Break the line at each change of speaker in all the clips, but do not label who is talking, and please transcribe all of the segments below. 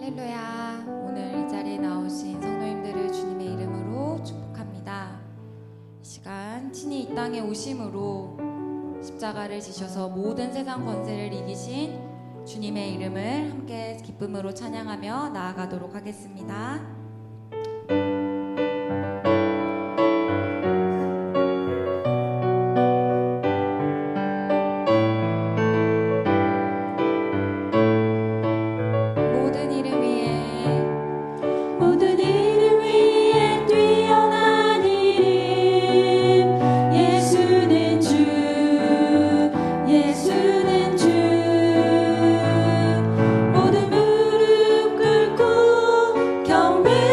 할렐루야. 오늘 이 자리에 나오신 성도님들을 주님의 이름으로 축복합니다. 이 시간 친히 이 땅에 오심으로 십자가를 지셔서 모든 세상 권세를 이기신 주님의 이름을 함께 기쁨으로 찬양하며 나아가도록 하겠습니다.
경배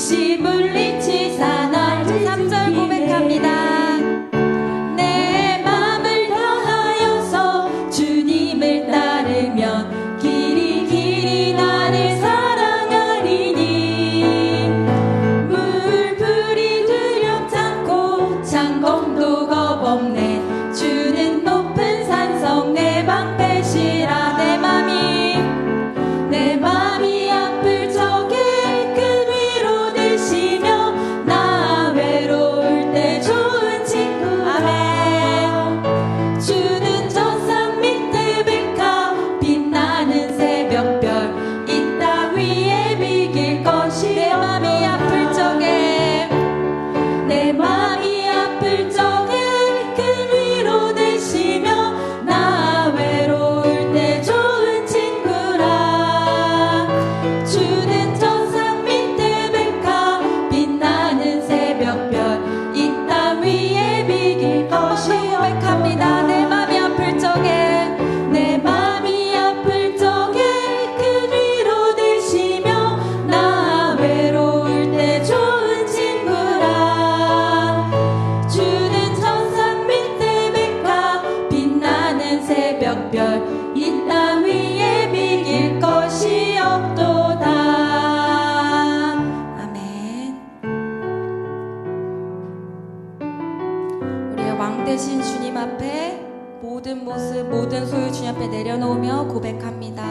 입시 물리치사 나를
3절 고백합니다.
내 맘을 다하여서 주님을 따르면 길이 길이 나를 사랑하리니 물불이 두렵잖고 창검도 겁없네 주는 높은 산성 내 방패시라 내 맘이 아플 적에 큰 위로 되시며 나 외로울 때 좋은 친구 아멘 주는 저산 밑에 백화 빛나는 새벽별 이 따위에 비길 것이 내 맘이 아플 적에 내 맘이 아플 적에 큰 위로 되시며 나 외로울 때 좋은 친구라 주는 저산 밑에 백화 빛나는 새벽별 이 땅 위에 비길 것이 고백합니다. 내 맘이 아플 적에 내 맘이 아플 적에 큰 위로 되시며 나 외로울 때 좋은 친구라 주는 저산 밑에 백화 빛나는 새벽별 이 땅 위에 비길 것이 없도다 아멘.
우리의 왕 되신 주님 앞에 모든 모습, 모든 소유 주님 앞에 내려놓으며 고백합니다.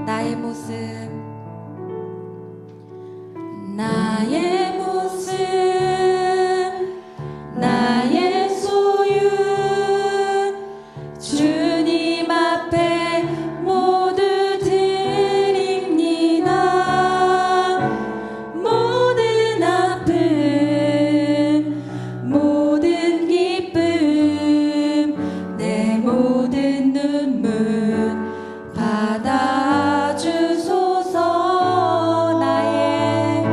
나의 모습,
나의 모습 나의 소유 주님 앞에 모두 드립니다 모든 아픔 모든 기쁨 내 모든 눈물 받아주소서 나의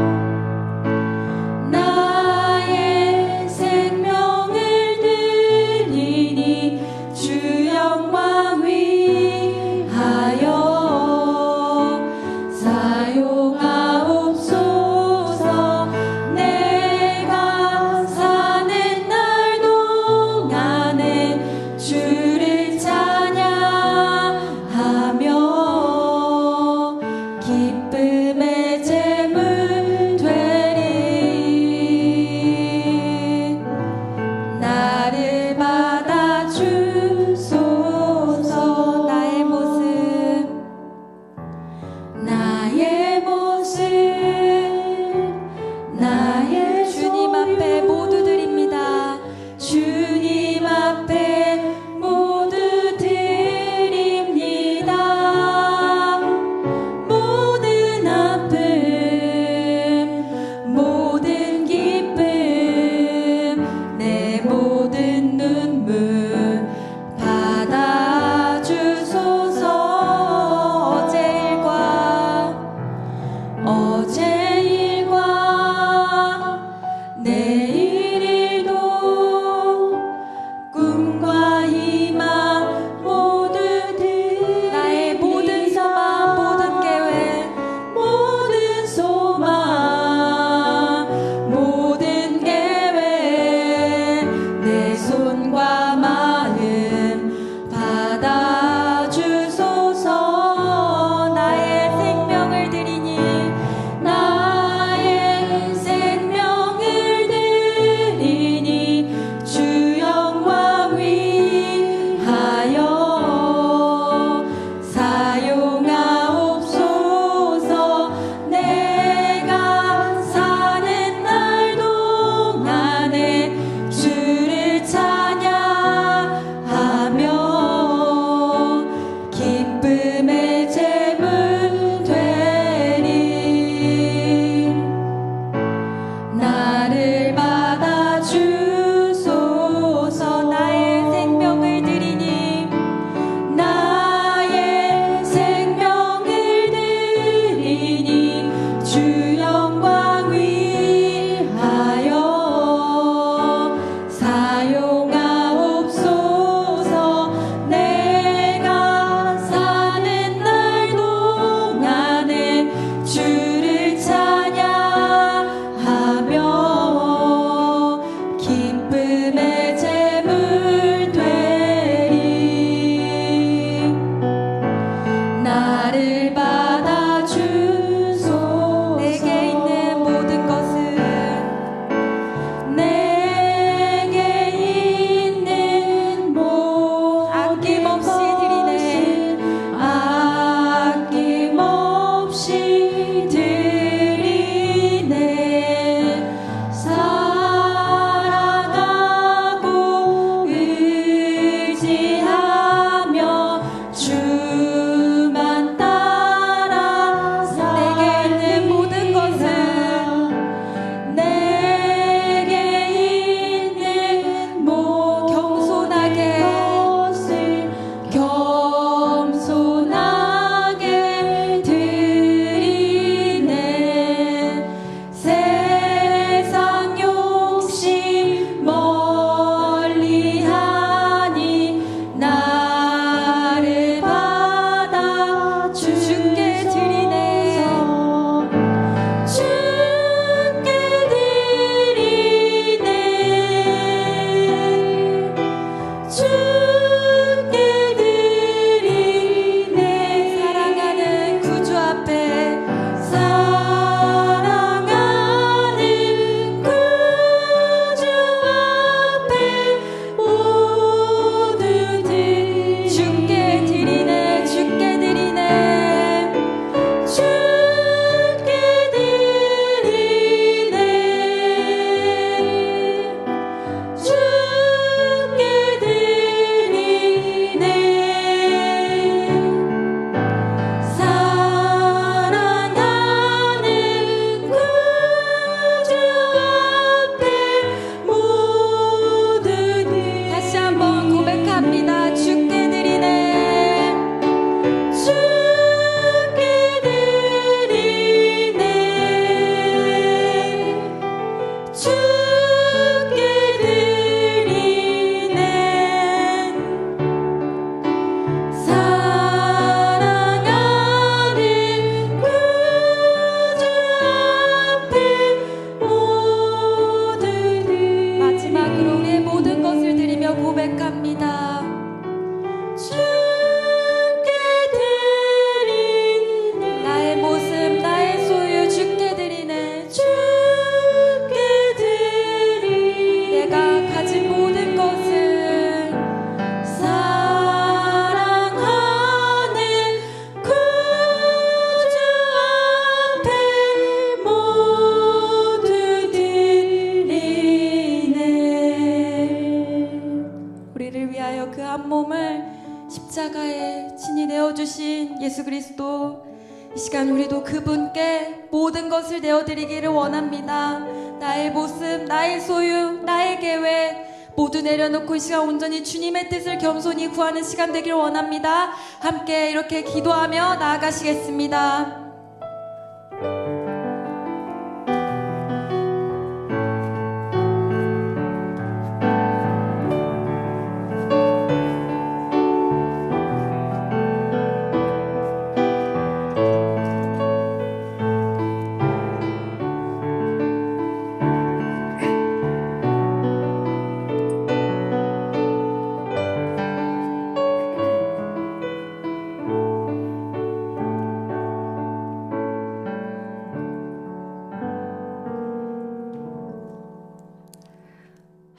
주신 예수 그리스도, 이 시간 우리도 그분께 모든 것을 내어드리기를 원합니다. 나의 모습, 나의 소유, 나의 계획 모두 내려놓고 이 시간 온전히 주님의 뜻을 겸손히 구하는 시간 되기를 원합니다. 함께 이렇게 기도하며 나아가시겠습니다.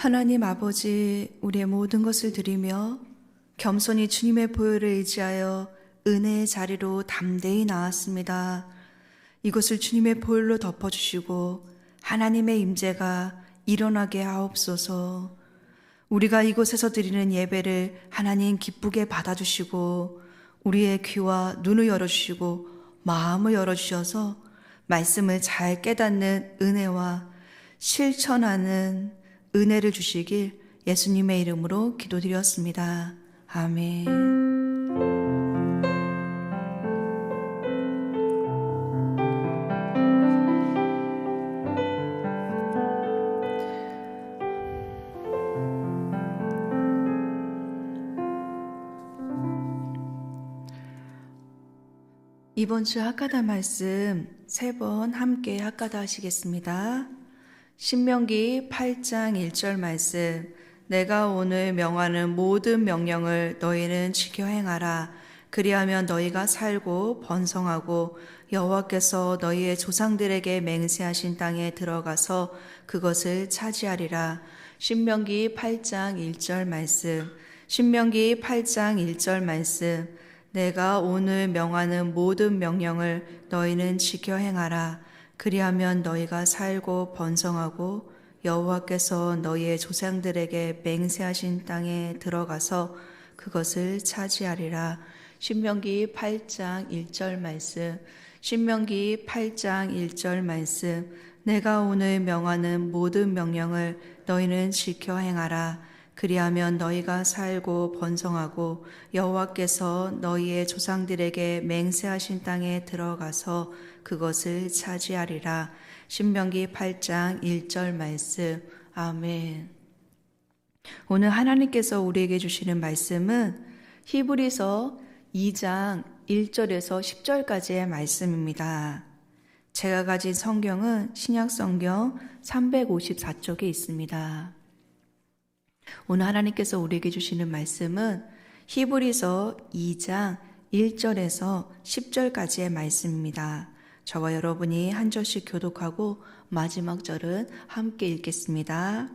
하나님 아버지, 우리의 모든 것을 드리며 겸손히 주님의 보혈을 의지하여 은혜의 자리로 담대히 나왔습니다. 이것을 주님의 보혈로 덮어주시고 하나님의 임재가 일어나게 하옵소서. 우리가 이곳에서 드리는 예배를 하나님 기쁘게 받아주시고 우리의 귀와 눈을 열어주시고 마음을 열어주셔서 말씀을 잘 깨닫는 은혜와 실천하는 은혜를 주시길 예수님의 이름으로 기도드렸습니다. 아멘. 이번 주 학가다 말씀 3번 함께 학가다 하시겠습니다. 신명기 8장 1절 말씀, 내가 오늘 명하는 모든 명령을 너희는 지켜 행하라. 그리하면 너희가 살고 번성하고 여호와께서 너희의 조상들에게 맹세하신 땅에 들어가서 그것을 차지하리라. 신명기 8장 1절 말씀, 신명기 8장 1절 말씀, 내가 오늘 명하는 모든 명령을 너희는 지켜 행하라. 그리하면 너희가 살고 번성하고 여호와께서 너희의 조상들에게 맹세하신 땅에 들어가서 그것을 차지하리라. 신명기 8장 1절 말씀, 신명기 8장 1절 말씀, 내가 오늘 명하는 모든 명령을 너희는 지켜 행하라. 그리하면 너희가 살고 번성하고 여호와께서 너희의 조상들에게 맹세하신 땅에 들어가서 그것을 차지하리라. 신명기 8장 1절 말씀. 아멘. 오늘 하나님께서 우리에게 주시는 말씀은 히브리서 2장 1절에서 10절까지의 말씀입니다. 제가 가진 성경은 신약성경 354쪽에 있습니다. 오늘 하나님께서 우리에게 주시는 말씀은 히브리서 2장 1절에서 10절까지의 말씀입니다. 저와 여러분이 한 절씩 교독하고 마지막 절은 함께 읽겠습니다.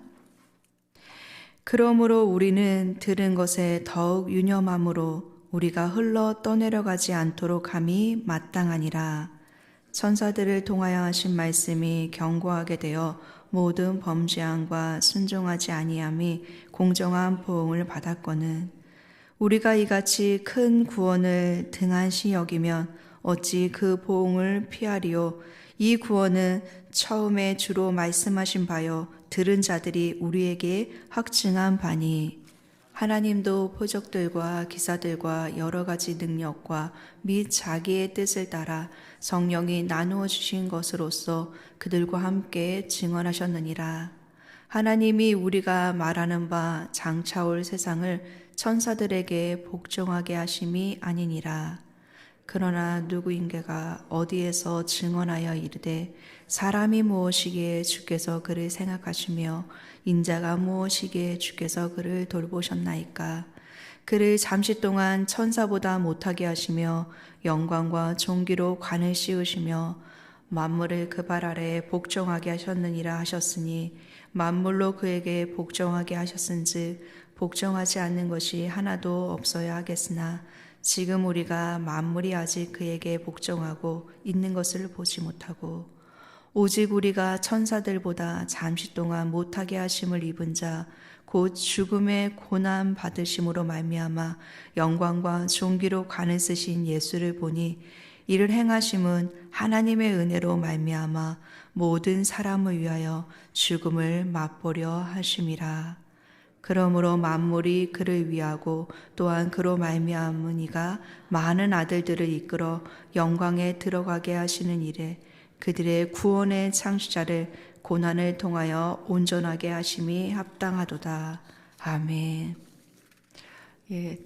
그러므로 우리는 들은 것에 더욱 유념함으로 우리가 흘러 떠내려가지 않도록 함이 마땅하니라. 천사들을 통하여 하신 말씀이 견고하게 되어 모든 범죄함과 순종하지 아니함이 공정한 보응을 받았거늘 우리가 이같이 큰 구원을 등한시 여기면 어찌 그 보응을 피하리요. 이 구원은 처음에 주로 말씀하신 바요 들은 자들이 우리에게 확증한 바니 하나님도 표적들과 기사들과 여러 가지 능력과 및 자기의 뜻을 따라 성령이 나누어 주신 것으로서 그들과 함께 증언하셨느니라. 하나님이 우리가 말하는 바 장차올 세상을 천사들에게 복종하게 하심이 아니니라. 그러나 누구인가가 어디에서 증언하여 이르되 사람이 무엇이기에 주께서 그를 생각하시며 인자가 무엇이기에 주께서 그를 돌보셨나이까. 그를 잠시 동안 천사보다 못하게 하시며 영광과 존귀로 관을 씌우시며 만물을 그 발 아래에 복종하게 하셨느니라 하셨으니 만물로 그에게 복종하게 하셨은즉 복종하지 않는 것이 하나도 없어야 하겠으나 지금 우리가 만물이 아직 그에게 복종하고 있는 것을 보지 못하고 오직 우리가 천사들보다 잠시 동안 못하게 하심을 입은 자 곧 죽음의 고난 받으심으로 말미암아 영광과 존귀로 관을 쓰신 예수를 보니 이를 행하심은 하나님의 은혜로 말미암아 모든 사람을 위하여 죽음을 맛보려 하심이라. 그러므로 만물이 그를 위하고 또한 그로 말미암으니가 많은 아들들을 이끌어 영광에 들어가게 하시는 일에 그들의 구원의 창시자를 고난을 통하여 온전하게 하심이 합당하도다. 아멘. 예,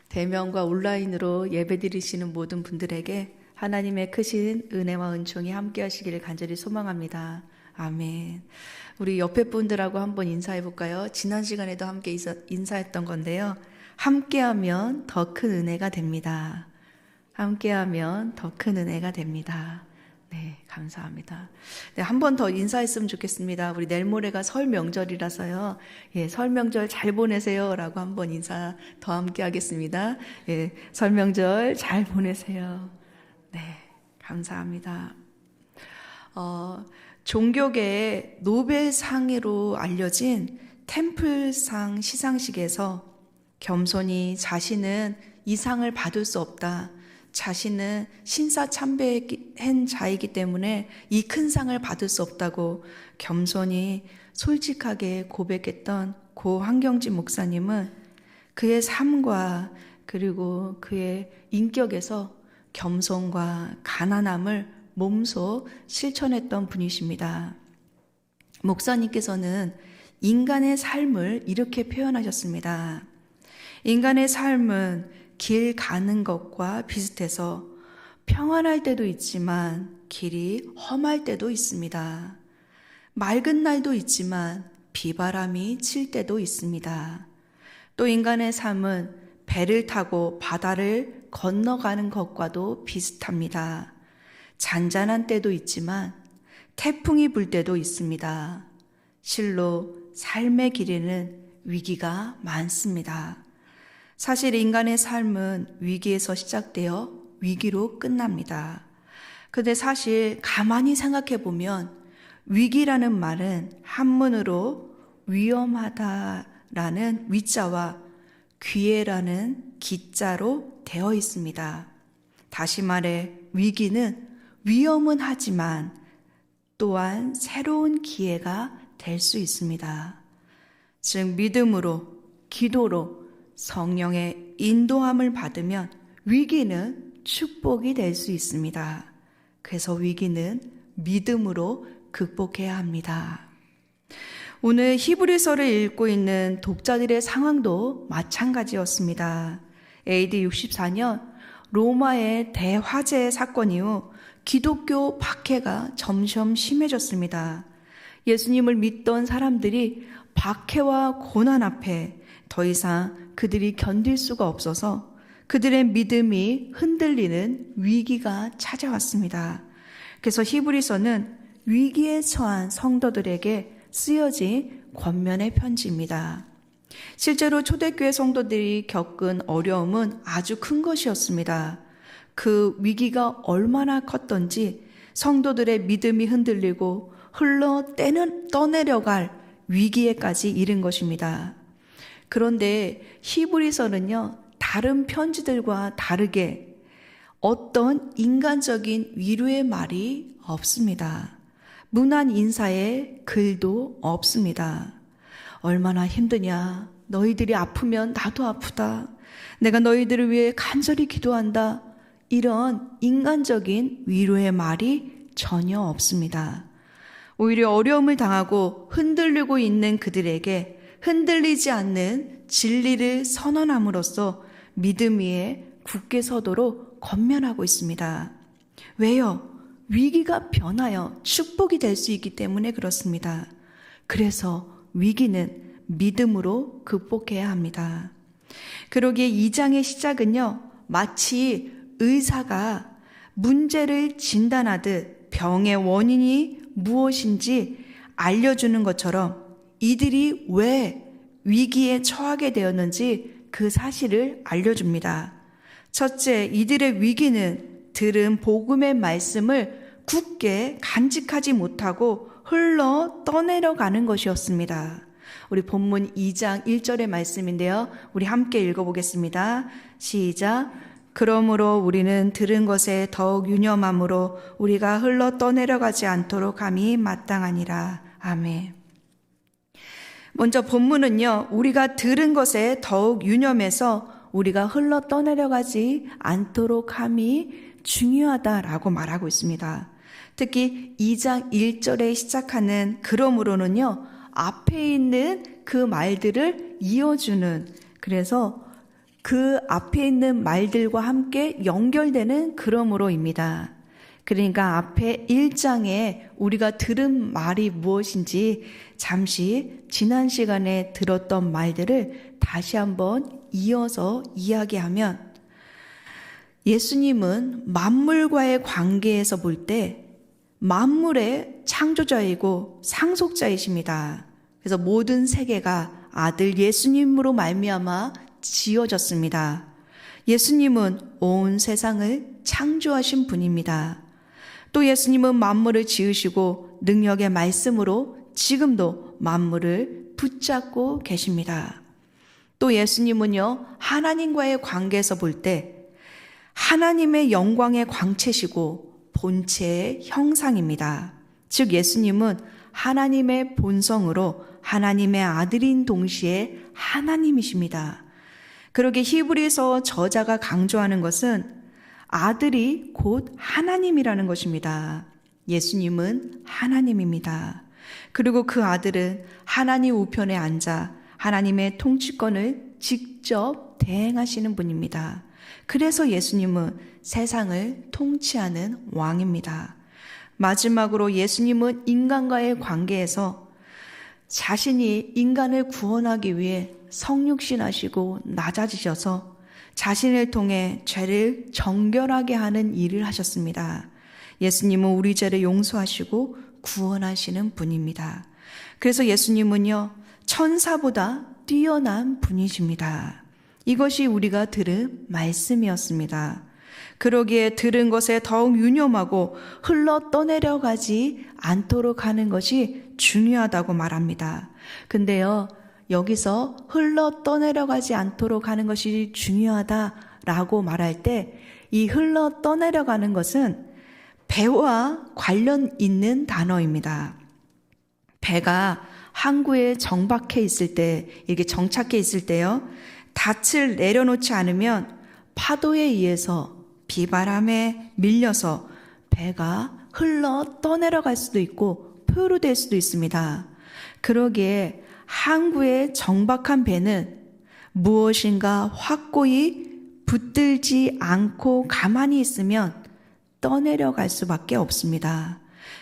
대면과 온라인으로 예배드리시는 모든 분들에게 하나님의 크신 은혜와 은총이 함께 하시기를 간절히 소망합니다. 아멘. 우리 옆에 분들하고 한번 인사해 볼까요? 지난 시간에도 함께 인사했던 건데요. 함께하면 더 큰 은혜가 됩니다. 함께하면 더 큰 은혜가 됩니다. 네, 감사합니다. 네, 한 번 더 인사했으면 좋겠습니다. 우리 내일 모레가 설 명절이라서요. 예, 설 명절 잘 보내세요. 라고 한번 인사 더 함께 하겠습니다. 예, 설 명절 잘 보내세요. 네, 감사합니다. 종교계의 노벨상으로 알려진 템플상 시상식에서 겸손히 자신은 이 상을 받을 수 없다. 자신은 신사참배한 자이기 때문에 이 큰 상을 받을 수 없다고 겸손히 솔직하게 고백했던 고 황경진 목사님은 그의 삶과 그리고 그의 인격에서 겸손과 가난함을 몸소 실천했던 분이십니다. 목사님께서는 인간의 삶을 이렇게 표현하셨습니다. 인간의 삶은 길 가는 것과 비슷해서 평안할 때도 있지만 길이 험할 때도 있습니다. 맑은 날도 있지만 비바람이 칠 때도 있습니다. 또 인간의 삶은 배를 타고 바다를 건너가는 것과도 비슷합니다. 잔잔한 때도 있지만 태풍이 불 때도 있습니다. 실로 삶의 길에는 위기가 많습니다. 사실 인간의 삶은 위기에서 시작되어 위기로 끝납니다. 그런데 사실 가만히 생각해 보면 위기라는 말은 한문으로 위험하다라는 위자와 기회라는 기자로 되어 있습니다. 다시 말해 위기는 위험은 하지만 또한 새로운 기회가 될 수 있습니다. 즉 믿음으로 기도로 성령의 인도함을 받으면 위기는 축복이 될 수 있습니다. 그래서 위기는 믿음으로 극복해야 합니다. 오늘 히브리서를 읽고 있는 독자들의 상황도 마찬가지였습니다. AD 64년 로마의 대화재 사건 이후 기독교 박해가 점점 심해졌습니다. 예수님을 믿던 사람들이 박해와 고난 앞에 더 이상 그들이 견딜 수가 없어서 그들의 믿음이 흔들리는 위기가 찾아왔습니다. 그래서 히브리서는 위기에 처한 성도들에게 쓰여진 권면의 편지입니다. 실제로 초대교회 성도들이 겪은 어려움은 아주 큰 것이었습니다. 그 위기가 얼마나 컸던지 성도들의 믿음이 흔들리고 떠내려갈 위기에까지 이른 것입니다. 그런데 히브리서는요, 다른 편지들과 다르게 어떤 인간적인 위로의 말이 없습니다. 문안 인사의 글도 없습니다. 얼마나 힘드냐, 너희들이 아프면 나도 아프다, 내가 너희들을 위해 간절히 기도한다, 이런 인간적인 위로의 말이 전혀 없습니다. 오히려 어려움을 당하고 흔들리고 있는 그들에게 흔들리지 않는 진리를 선언함으로써 믿음 위에 굳게 서도록 권면하고 있습니다. 왜요? 위기가 변하여 축복이 될 수 있기 때문에 그렇습니다. 그래서 위기는 믿음으로 극복해야 합니다. 그러기에 2장의 시작은요, 마치 의사가 문제를 진단하듯 병의 원인이 무엇인지 알려주는 것처럼 이들이 왜 위기에 처하게 되었는지 그 사실을 알려줍니다. 첫째, 이들의 위기는 들은 복음의 말씀을 굳게 간직하지 못하고 흘러 떠내려가는 것이었습니다. 우리 본문 2장 1절의 말씀인데요. 우리 함께 읽어보겠습니다. 시작. 그러므로 우리는 들은 것에 더욱 유념함으로 우리가 흘러 떠내려가지 않도록 함이 마땅하니라. 아멘. 먼저 본문은요, 우리가 들은 것에 더욱 유념해서 우리가 흘러 떠내려가지 않도록 함이 중요하다라고 말하고 있습니다. 특히 2장 1절에 시작하는 그러므로는요, 앞에 있는 그 말들을 이어주는, 그래서 그 앞에 있는 말들과 함께 연결되는 그러므로입니다. 그러니까 앞에 1장에 우리가 들은 말이 무엇인지 잠시 지난 시간에 들었던 말들을 다시 한번 이어서 이야기하면, 예수님은 만물과의 관계에서 볼 때 만물의 창조자이고 상속자이십니다. 그래서 모든 세계가 아들 예수님으로 말미암아 지어졌습니다. 예수님은 온 세상을 창조하신 분입니다. 또 예수님은 만물을 지으시고 능력의 말씀으로 지금도 만물을 붙잡고 계십니다. 또 예수님은요, 하나님과의 관계에서 볼 때 하나님의 영광의 광채시고 본체의 형상입니다. 즉 예수님은 하나님의 본성으로 하나님의 아들인 동시에 하나님이십니다. 그러게 히브리서 저자가 강조하는 것은 아들이 곧 하나님이라는 것입니다. 예수님은 하나님입니다. 그리고 그 아들은 하나님 우편에 앉아 하나님의 통치권을 직접 대행하시는 분입니다. 그래서 예수님은 세상을 통치하는 왕입니다. 마지막으로 예수님은 인간과의 관계에서 자신이 인간을 구원하기 위해 성육신하시고 낮아지셔서 자신을 통해 죄를 정결하게 하는 일을 하셨습니다. 예수님은 우리 죄를 용서하시고 구원하시는 분입니다. 그래서 예수님은요, 천사보다 뛰어난 분이십니다. 이것이 우리가 들은 말씀이었습니다. 그러기에 들은 것에 더욱 유념하고 흘러 떠내려가지 않도록 하는 것이 중요하다고 말합니다. 근데요, 여기서 흘러 떠내려가지 않도록 하는 것이 중요하다라고 말할 때 이 흘러 떠내려가는 것은 배와 관련 있는 단어입니다. 배가 항구에 정박해 있을 때, 이렇게 정착해 있을 때요, 닻을 내려놓지 않으면 파도에 의해서 비바람에 밀려서 배가 흘러 떠내려갈 수도 있고 표류될 수도 있습니다. 그러기에 항구에 정박한 배는 무엇인가 확고히 붙들지 않고 가만히 있으면 떠내려갈 수밖에 없습니다.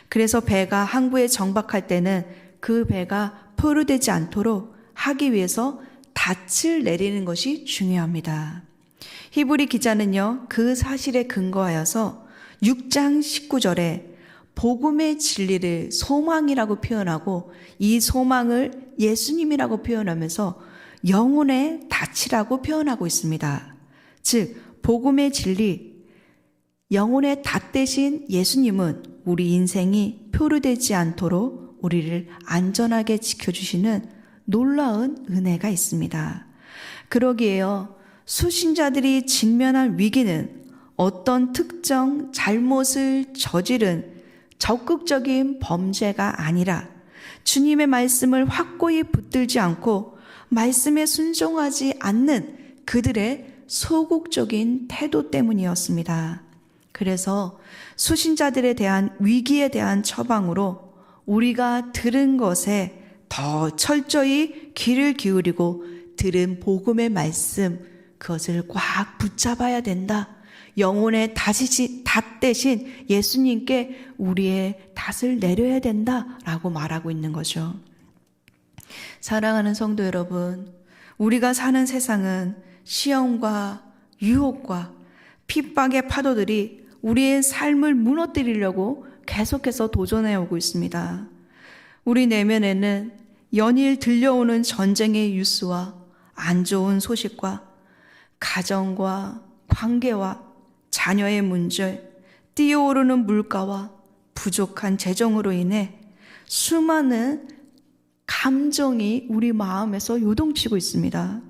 그래서 배가 항구에 정박할 때는 그 배가 포로되지 않도록 하기 위해서 닻을 내리는 것이 중요합니다. 히브리 기자는요, 그 사실에 근거하여서 6장 19절에 복음의 진리를 소망이라고 표현하고 이 소망을 예수님이라고 표현하면서 영혼의 닻이라고 표현하고 있습니다. 즉 복음의 진리, 영혼의 닻 대신 예수님은 우리 인생이 표류되지 않도록 우리를 안전하게 지켜주시는 놀라운 은혜가 있습니다. 그러기에요, 수신자들이 직면한 위기는 어떤 특정 잘못을 저지른 적극적인 범죄가 아니라 주님의 말씀을 확고히 붙들지 않고 말씀에 순종하지 않는 그들의 소극적인 태도 때문이었습니다. 그래서 수신자들에 대한 위기에 대한 처방으로 우리가 들은 것에 더 철저히 귀를 기울이고 들은 복음의 말씀, 그것을 꽉 붙잡아야 된다. 영혼의 닻 대신 예수님께 우리의 닻을 내려야 된다라고 말하고 있는 거죠. 사랑하는 성도 여러분, 우리가 사는 세상은 시험과 유혹과 핍박의 파도들이 우리의 삶을 무너뜨리려고 계속해서 도전해 오고 있습니다. 우리 내면에는 연일 들려오는 전쟁의 뉴스와 안 좋은 소식과 가정과 관계와 자녀의 문제, 뛰어오르는 물가와 부족한 재정으로 인해 수많은 감정이 우리 마음에서 요동치고 있습니다.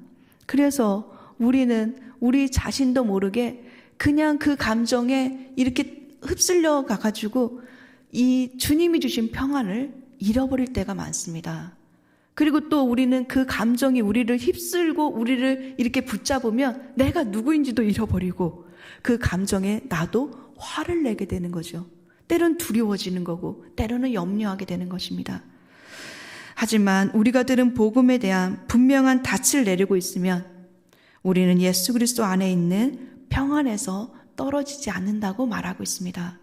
그래서 우리는 우리 자신도 모르게 그냥 그 감정에 이렇게 휩쓸려 가가지고 이 주님이 주신 평안을 잃어버릴 때가 많습니다. 그리고 또 우리는 그 감정이 우리를 휩쓸고 우리를 이렇게 붙잡으면 내가 누구인지도 잃어버리고 그 감정에 나도 화를 내게 되는 거죠. 때론 두려워지는 거고 때로는 염려하게 되는 것입니다. 하지만 우리가 들은 복음에 대한 분명한 닻을 내리고 있으면 우리는 예수 그리스도 안에 있는 평안에서 떨어지지 않는다고 말하고 있습니다.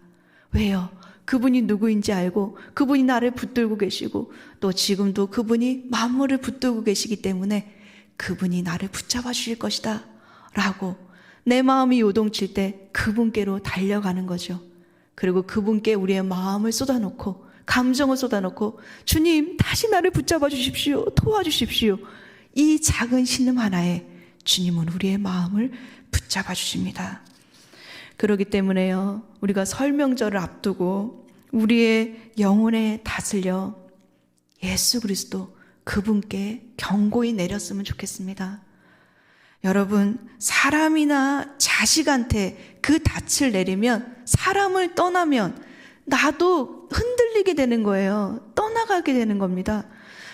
왜요? 그분이 누구인지 알고 그분이 나를 붙들고 계시고 또 지금도 그분이 만물을 붙들고 계시기 때문에 그분이 나를 붙잡아 주실 것이다 라고 내 마음이 요동칠 때 그분께로 달려가는 거죠. 그리고 그분께 우리의 마음을 쏟아놓고 감정을 쏟아놓고 주님 다시 나를 붙잡아 주십시오. 도와주십시오. 이 작은 신음 하나에 주님은 우리의 마음을 붙잡아 주십니다. 그렇기 때문에요. 우리가 설 명절을 앞두고 우리의 영혼에 다스려 예수 그리스도 그분께 경고히 내렸으면 좋겠습니다. 여러분, 사람이나 자식한테 그 닻을 내리면 사람을 떠나면 나도 흔들리게 되는 거예요. 떠나가게 되는 겁니다.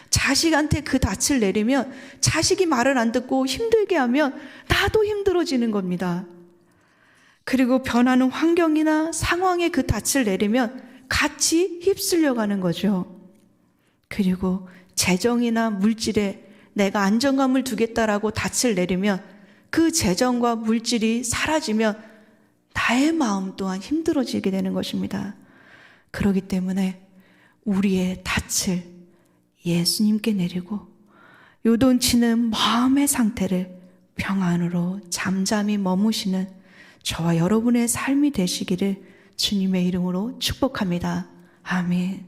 자식한테 그 닻을 내리면 자식이 말을 안 듣고 힘들게 하면 나도 힘들어지는 겁니다. 그리고 변하는 환경이나 상황에 그 닻을 내리면 같이 휩쓸려 가는 거죠. 그리고 재정이나 물질에 내가 안정감을 두겠다라고 닻을 내리면 그 재정과 물질이 사라지면 나의 마음 또한 힘들어지게 되는 것입니다. 그렇기 때문에 우리의 닻을 예수님께 내리고 요동치는 마음의 상태를 평안으로 잠잠히 머무시는 저와 여러분의 삶이 되시기를 주님의 이름으로 축복합니다. 아멘.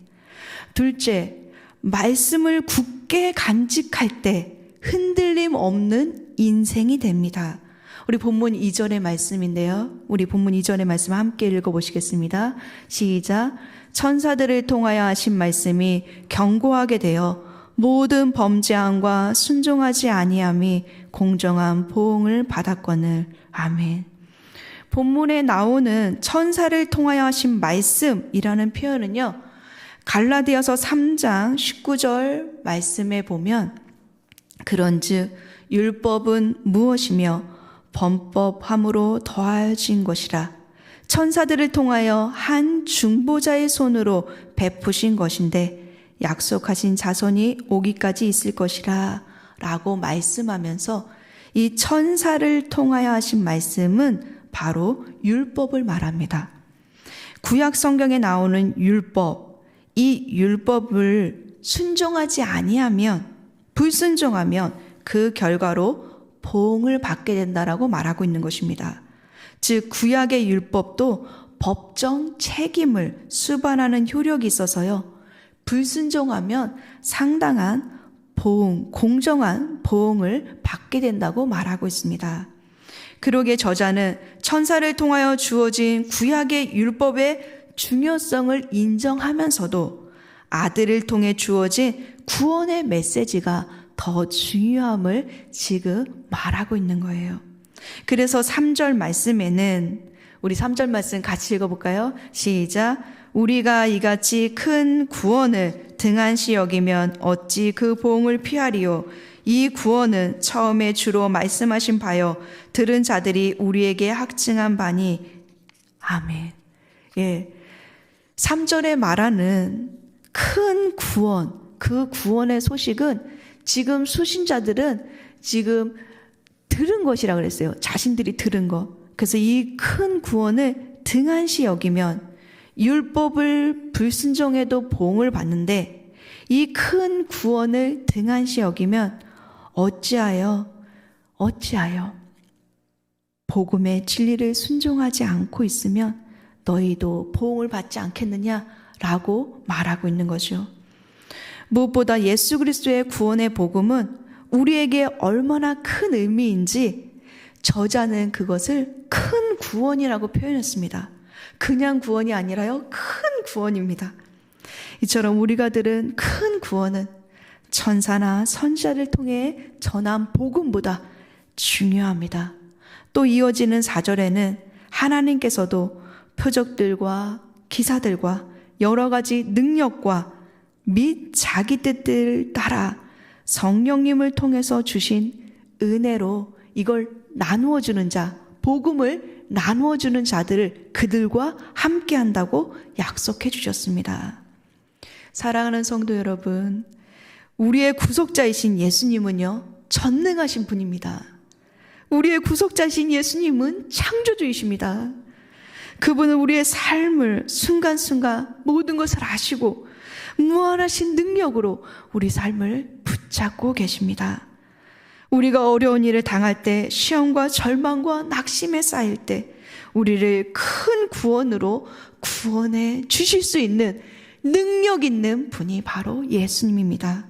둘째, 말씀을 굳게 간직할 때 흔들림 없는 인생이 됩니다. 우리 본문 2절의 말씀인데요. 우리 본문 2절의 말씀 함께 읽어보시겠습니다. 시작. 천사들을 통하여 하신 말씀이 견고하게 되어 모든 범죄함과 순종하지 아니함이 공정한 보응을 받았거늘. 아멘. 본문에 나오는 천사를 통하여 하신 말씀이라는 표현은요, 갈라디아서 3장 19절 말씀에 보면 그런즉 율법은 무엇이며 범법함으로 더하여진 것이라 천사들을 통하여 한 중보자의 손으로 베푸신 것인데 약속하신 자손이 오기까지 있을 것이라 라고 말씀하면서 이 천사를 통하여 하신 말씀은 바로 율법을 말합니다. 구약 성경에 나오는 율법, 이 율법을 순종하지 아니하면, 불순종하면 그 결과로 보응을 받게 된다라고 말하고 있는 것입니다. 즉 구약의 율법도 법정 책임을 수반하는 효력이 있어서요, 불순종하면 상당한 보응, 공정한 보응을 받게 된다고 말하고 있습니다. 그러기에 저자는 천사를 통하여 주어진 구약의 율법의 중요성을 인정하면서도 아들을 통해 주어진 구원의 메시지가 더 중요함을 지금 말하고 있는 거예요. 그래서 3절 말씀에는 우리 3절 말씀 같이 읽어볼까요? 시작. 우리가 이같이 큰 구원을 등한시 여기면 어찌 그 보응을 피하리요. 이 구원은 처음에 주로 말씀하신 바요 들은 자들이 우리에게 확증한 바니. 아멘. 예, 3절에 말하는 큰 구원, 그 구원의 소식은 지금 수신자들은 지금 들은 것이라 그랬어요. 자신들이 들은 것. 그래서 이 큰 구원을 등한시 여기면 율법을 불순종해도 보응을 받는데 이 큰 구원을 등한시 여기면 어찌하여 복음의 진리를 순종하지 않고 있으면 너희도 보응을 받지 않겠느냐라고 말하고 있는 거죠. 무엇보다 예수 그리스도의 구원의 복음은 우리에게 얼마나 큰 의미인지 저자는 그것을 큰 구원이라고 표현했습니다. 그냥 구원이 아니라요, 큰 구원입니다. 이처럼 우리가 들은 큰 구원은 천사나 선지자를 통해 전한 복음보다 중요합니다. 또 이어지는 4절에는 하나님께서도 표적들과 기사들과 여러 가지 능력과 및 자기 뜻을 따라 성령님을 통해서 주신 은혜로 이걸 나누어 주는 자, 복음을 나누어 주는 자들을 그들과 함께 한다고 약속해 주셨습니다. 사랑하는 성도 여러분, 우리의 구속자이신 예수님은요, 전능하신 분입니다. 우리의 구속자이신 예수님은 창조주이십니다. 그분은 우리의 삶을 순간순간 모든 것을 아시고 무한하신 능력으로 우리 삶을 붙잡고 계십니다. 우리가 어려운 일을 당할 때, 시험과 절망과 낙심에 쌓일 때 우리를 큰 구원으로 구원해 주실 수 있는 능력 있는 분이 바로 예수님입니다.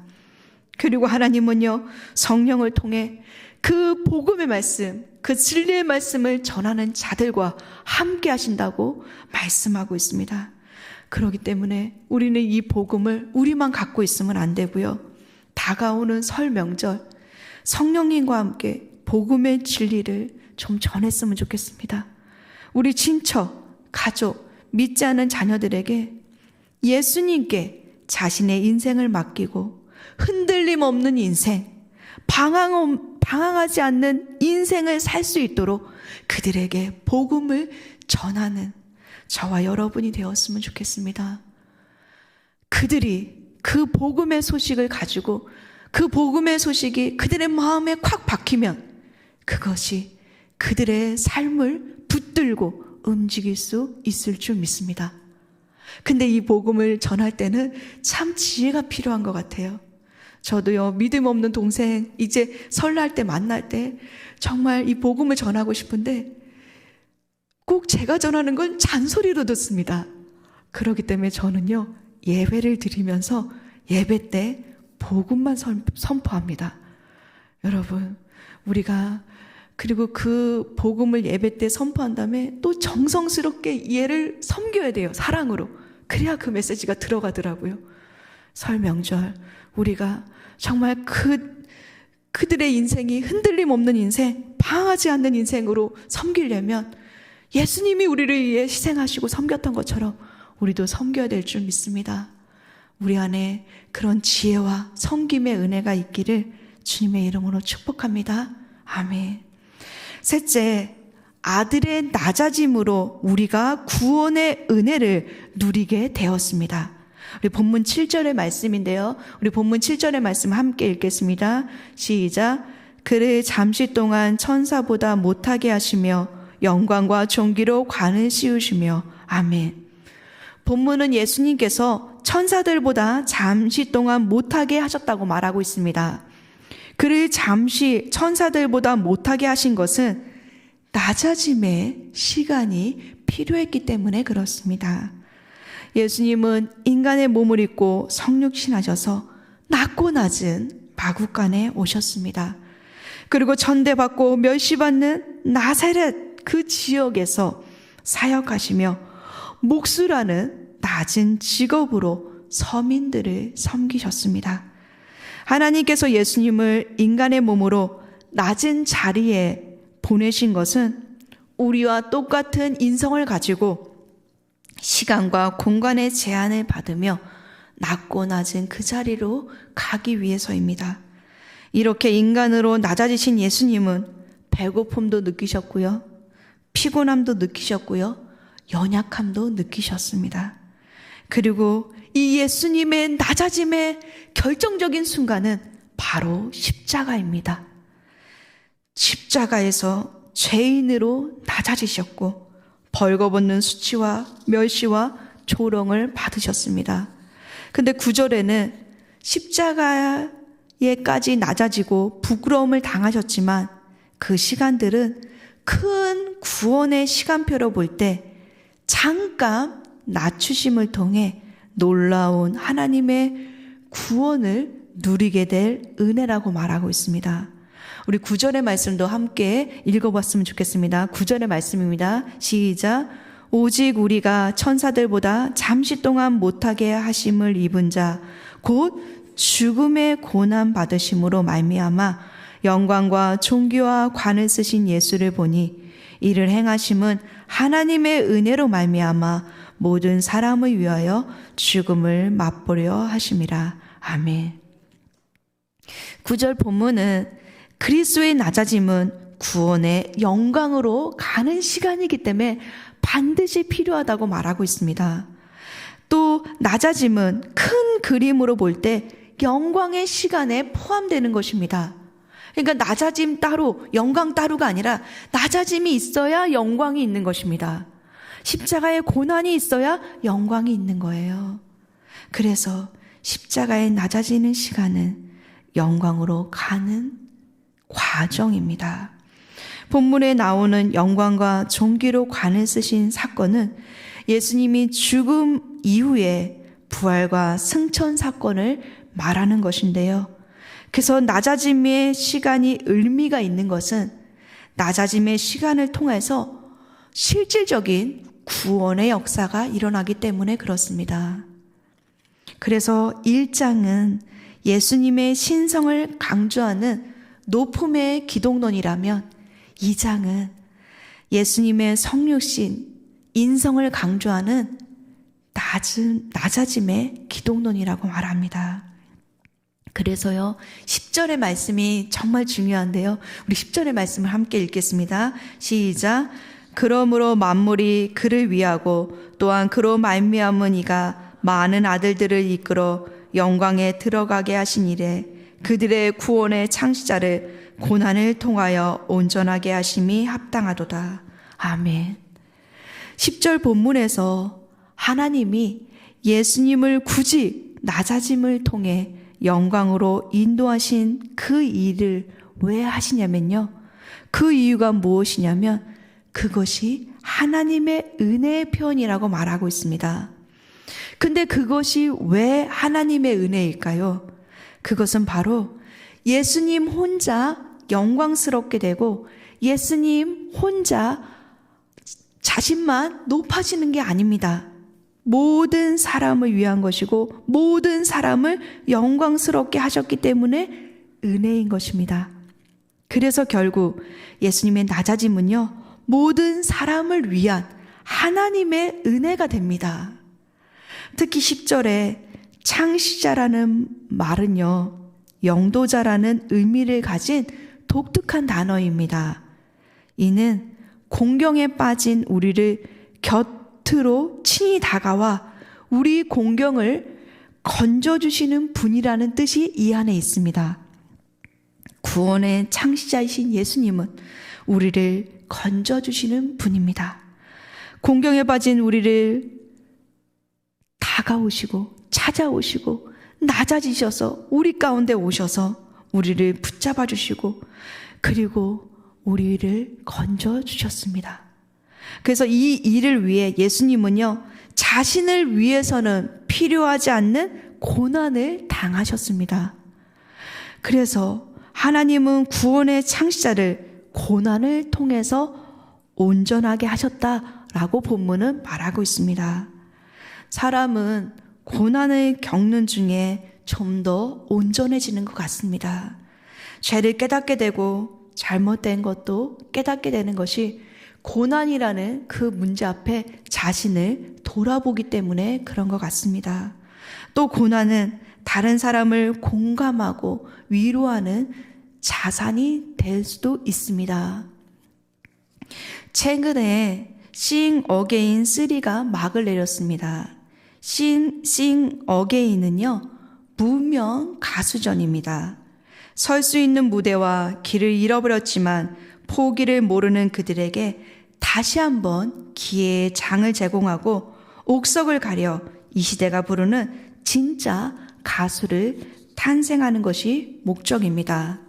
그리고 하나님은요, 성령을 통해 그 복음의 말씀, 그 진리의 말씀을 전하는 자들과 함께 하신다고 말씀하고 있습니다. 그렇기 때문에 우리는 이 복음을 우리만 갖고 있으면 안 되고요. 다가오는 설 명절, 성령님과 함께 복음의 진리를 좀 전했으면 좋겠습니다. 우리 친척, 가족, 믿지 않는 자녀들에게 예수님께 자신의 인생을 맡기고 흔들림 없는 인생, 방황하지 않는 인생을 살 수 있도록 그들에게 복음을 전하는 저와 여러분이 되었으면 좋겠습니다. 그들이 그 복음의 소식을 가지고 그 복음의 소식이 그들의 마음에 콱 박히면 그것이 그들의 삶을 붙들고 움직일 수 있을 줄 믿습니다. 근데 이 복음을 전할 때는 참 지혜가 필요한 것 같아요. 저도요, 믿음 없는 동생 이제 설날 때 만날 때 정말 이 복음을 전하고 싶은데 꼭 제가 전하는 건 잔소리로 듣습니다. 그렇기 때문에 저는요, 예배를 드리면서 예배 때 복음만 선포합니다. 여러분, 우리가 그리고 그 복음을 예배 때 선포한 다음에 또 정성스럽게 얘를 섬겨야 돼요. 사랑으로. 그래야 그 메시지가 들어가더라고요. 설 명절 우리가 정말 그들의 인생이 흔들림 없는 인생, 방황하지 않는 인생으로 섬기려면 예수님이 우리를 위해 희생하시고 섬겼던 것처럼 우리도 섬겨야 될 줄 믿습니다. 우리 안에 그런 지혜와 섬김의 은혜가 있기를 주님의 이름으로 축복합니다. 아멘. 셋째, 아들의 낮아짐으로 우리가 구원의 은혜를 누리게 되었습니다. 우리 본문 7절의 말씀인데요. 우리 본문 7절의 말씀 함께 읽겠습니다. 시작. 그를 잠시 동안 천사보다 못하게 하시며 영광과 존귀로 관을 씌우시며. 아멘. 본문은 예수님께서 천사들보다 잠시 동안 못하게 하셨다고 말하고 있습니다. 그를 잠시 천사들보다 못하게 하신 것은 낮아짐의 시간이 필요했기 때문에 그렇습니다. 예수님은 인간의 몸을 입고 성육신하셔서 낮고 낮은 마구간에 오셨습니다. 그리고 전대받고 멸시받는 나사렛 그 지역에서 사역하시며 목수라는 낮은 직업으로 서민들을 섬기셨습니다. 하나님께서 예수님을 인간의 몸으로 낮은 자리에 보내신 것은 우리와 똑같은 인성을 가지고 시간과 공간의 제한을 받으며 낮고 낮은 그 자리로 가기 위해서입니다. 이렇게 인간으로 낮아지신 예수님은 배고픔도 느끼셨고요, 피곤함도 느끼셨고요, 연약함도 느끼셨습니다. 그리고 이 예수님의 낮아짐의 결정적인 순간은 바로 십자가입니다. 십자가에서 죄인으로 낮아지셨고 벌거벗는 수치와 멸시와 조롱을 받으셨습니다. 근데 9절에는 십자가에까지 낮아지고 부끄러움을 당하셨지만 그 시간들은 큰 구원의 시간표로 볼 때 잠깐 낮추심을 통해 놀라운 하나님의 구원을 누리게 될 은혜라고 말하고 있습니다. 우리 9절의 말씀도 함께 읽어봤으면 좋겠습니다. 9절의 말씀입니다. 시작. 오직 우리가 천사들보다 잠시 동안 못하게 하심을 입은 자 곧 죽음의 고난 받으심으로 말미암아 영광과 존귀와 관을 쓰신 예수를 보니 이를 행하심은 하나님의 은혜로 말미암아 모든 사람을 위하여 죽음을 맛보려 하심이라. 아멘. 9절 본문은 그리스도의 낮아짐은 구원의 영광으로 가는 시간이기 때문에 반드시 필요하다고 말하고 있습니다. 또 낮아짐은 큰 그림으로 볼 때 영광의 시간에 포함되는 것입니다. 그러니까 낮아짐 따로, 영광 따로가 아니라 낮아짐이 있어야 영광이 있는 것입니다. 십자가의 고난이 있어야 영광이 있는 거예요. 그래서 십자가에 낮아지는 시간은 영광으로 가는 과정입니다. 본문에 나오는 영광과 존귀로 관을 쓰신 사건은 예수님이 죽음 이후에 부활과 승천 사건을 말하는 것인데요. 그래서 낮아짐의 시간이 의미가 있는 것은 낮아짐의 시간을 통해서 실질적인 구원의 역사가 일어나기 때문에 그렇습니다. 그래서 1장은 예수님의 신성을 강조하는 높음의 기독론이라면 2장은 예수님의 성육신, 인성을 강조하는 낮아짐의 기독론이라고 말합니다. 그래서요, 10절의 말씀이 정말 중요한데요. 우리 10절의 말씀을 함께 읽겠습니다. 시작. 그러므로 만물이 그를 위하고 또한 그로 말미암은 이가 많은 아들들을 이끌어 영광에 들어가게 하신 이래 그들의 구원의 창시자를 고난을 통하여 온전하게 하심이 합당하도다. 아멘. 10절 본문에서 하나님이 예수님을 굳이 낮아짐을 통해 영광으로 인도하신 그 일을 왜 하시냐면요. 그 이유가 무엇이냐면 그것이 하나님의 은혜의 표현이라고 말하고 있습니다. 근데 그것이 왜 하나님의 은혜일까요? 그것은 바로 예수님 혼자 영광스럽게 되고 예수님 혼자 자신만 높아지는 게 아닙니다. 모든 사람을 위한 것이고 모든 사람을 영광스럽게 하셨기 때문에 은혜인 것입니다. 그래서 결국 예수님의 낮아짐은요, 모든 사람을 위한 하나님의 은혜가 됩니다. 특히 10절에 창시자라는 말은요, 영도자라는 의미를 가진 독특한 단어입니다. 이는 공경에 빠진 우리를 곁으로 친히 다가와 우리 공경을 건져주시는 분이라는 뜻이 이 안에 있습니다. 구원의 창시자이신 예수님은 우리를 건져주시는 분입니다. 공경에 빠진 우리를 다가오시고 찾아오시고 낮아지셔서 우리 가운데 오셔서 우리를 붙잡아 주시고 그리고 우리를 건져주셨습니다. 그래서 이 일을 위해 예수님은요, 자신을 위해서는 필요하지 않는 고난을 당하셨습니다. 그래서 하나님은 구원의 창시자를 고난을 통해서 온전하게 하셨다라고 본문은 말하고 있습니다. 사람은 고난을 겪는 중에 좀 더 온전해지는 것 같습니다. 죄를 깨닫게 되고 잘못된 것도 깨닫게 되는 것이 고난이라는 그 문제 앞에 자신을 돌아보기 때문에 그런 것 같습니다. 또 고난은 다른 사람을 공감하고 위로하는 자산이 될 수도 있습니다. 최근에 Sing Again 3가 막을 내렸습니다. Sing Again은요, 무명 가수전입니다. 설 수 있는 무대와 길을 잃어버렸지만 포기를 모르는 그들에게 다시 한번 기회의 장을 제공하고 옥석을 가려 이 시대가 부르는 진짜 가수를 탄생하는 것이 목적입니다.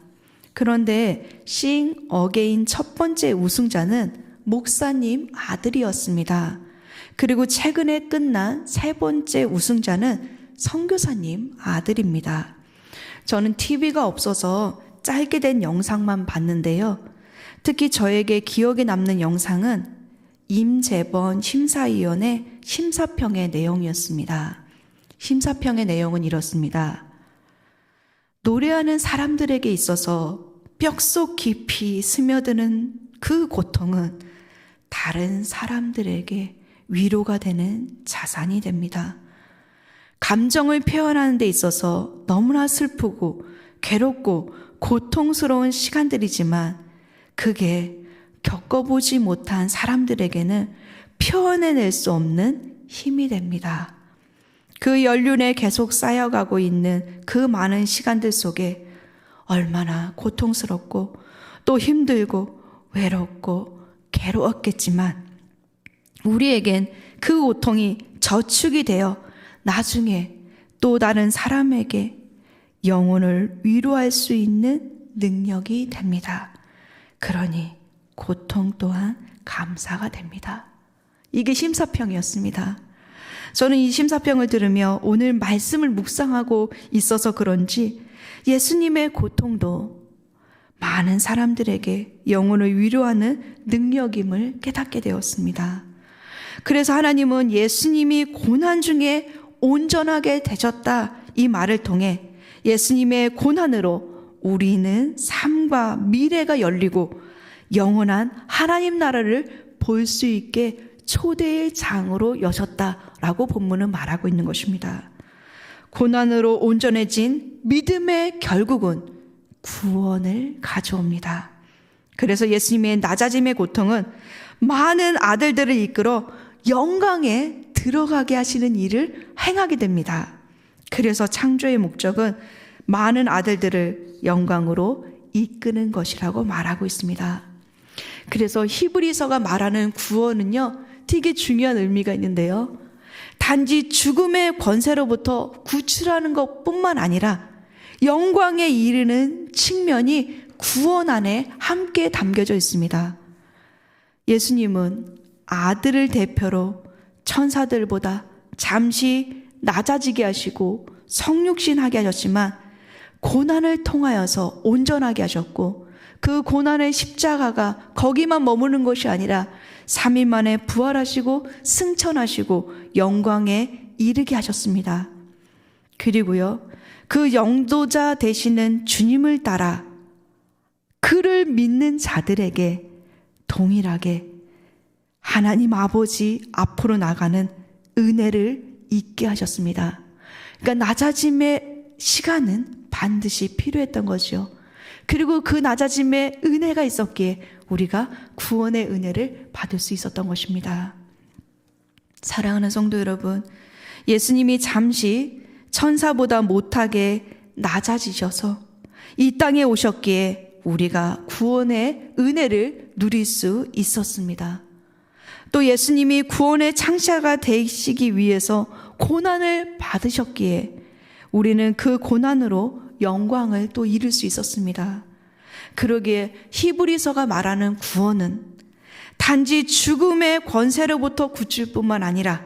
그런데 Sing Again 첫 번째 우승자는 목사님 아들이었습니다. 그리고 최근에 끝난 세 번째 우승자는 선교사님 아들입니다. 저는 TV가 없어서 짧게 된 영상만 봤는데요. 특히 저에게 기억에 남는 영상은 임재번 심사위원의 심사평의 내용이었습니다. 심사평의 내용은 이렇습니다. 노래하는 사람들에게 있어서 뼛속 깊이 스며드는 그 고통은 다른 사람들에게 위로가 되는 자산이 됩니다. 감정을 표현하는 데 있어서 너무나 슬프고 괴롭고 고통스러운 시간들이지만 그게 겪어보지 못한 사람들에게는 표현해낼 수 없는 힘이 됩니다. 그 연륜에 계속 쌓여가고 있는 그 많은 시간들 속에 얼마나 고통스럽고 또 힘들고 외롭고 괴로웠겠지만 우리에겐 그 고통이 저축이 되어 나중에 또 다른 사람에게 영혼을 위로할 수 있는 능력이 됩니다. 그러니 고통 또한 감사가 됩니다. 이게 심사평이었습니다. 저는 이 심사평을 들으며 오늘 말씀을 묵상하고 있어서 그런지 예수님의 고통도 많은 사람들에게 영혼을 위로하는 능력임을 깨닫게 되었습니다. 그래서 하나님은 예수님이 고난 중에 온전하게 되셨다 이 말을 통해 예수님의 고난으로 우리는 삶과 미래가 열리고 영원한 하나님 나라를 볼 수 있게 초대의 장으로 여셨다라고 본문은 말하고 있는 것입니다. 고난으로 온전해진 믿음의 결국은 구원을 가져옵니다. 그래서 예수님의 낮아짐의 고통은 많은 아들들을 이끌어 영광에 들어가게 하시는 일을 행하게 됩니다. 그래서 창조의 목적은 많은 아들들을 영광으로 이끄는 것이라고 말하고 있습니다. 그래서 히브리서가 말하는 구원은요, 되게 중요한 의미가 있는데요. 단지 죽음의 권세로부터 구출하는 것뿐만 아니라 영광에 이르는 측면이 구원 안에 함께 담겨져 있습니다. 예수님은 아들을 대표로 천사들보다 잠시 낮아지게 하시고 성육신하게 하셨지만 고난을 통하여서 온전하게 하셨고 그 고난의 십자가가 거기만 머무는 것이 아니라 3일 만에 부활하시고 승천하시고 영광에 이르게 하셨습니다. 그리고요, 그 영도자 되시는 주님을 따라 그를 믿는 자들에게 동일하게 하나님 아버지 앞으로 나가는 은혜를 있게 하셨습니다. 그러니까 낮아짐의 시간은 반드시 필요했던 거죠. 그리고 그 낮아짐에 은혜가 있었기에 우리가 구원의 은혜를 받을 수 있었던 것입니다. 사랑하는 성도 여러분, 예수님이 잠시 천사보다 못하게 낮아지셔서 이 땅에 오셨기에 우리가 구원의 은혜를 누릴 수 있었습니다. 또 예수님이 구원의 창시자가 되시기 위해서 고난을 받으셨기에 우리는 그 고난으로 영광을 또 이룰 수 있었습니다. 그러기에 히브리서가 말하는 구원은 단지 죽음의 권세로부터 구출뿐만 아니라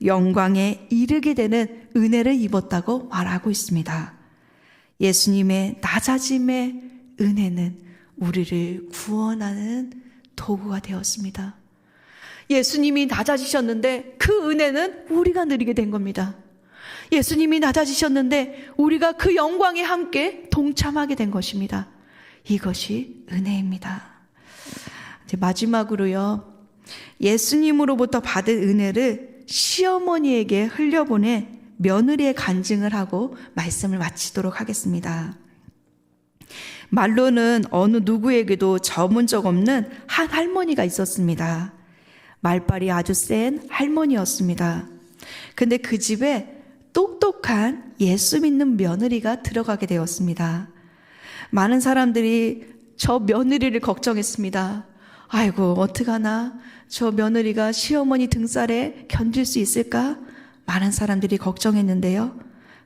영광에 이르게 되는 은혜를 입었다고 말하고 있습니다. 예수님의 낮아짐의 은혜는 우리를 구원하는 도구가 되었습니다. 예수님이 낮아지셨는데 그 은혜는 우리가 누리게 된 겁니다. 예수님이 낮아지셨는데 우리가 그 영광에 함께 동참하게 된 것입니다. 이것이 은혜입니다. 이제 마지막으로요, 예수님으로부터 받은 은혜를 시어머니에게 흘려보내 며느리의 간증을 하고 말씀을 마치도록 하겠습니다. 말로는 어느 누구에게도 저문 적 없는 한 할머니가 있었습니다. 말발이 아주 센 할머니였습니다. 근데 그 집에 똑똑한 예수 믿는 며느리가 들어가게 되었습니다. 많은 사람들이 저 며느리를 걱정했습니다. 아이고, 어떡하나? 저 며느리가 시어머니 등살에 견딜 수 있을까? 많은 사람들이 걱정했는데요.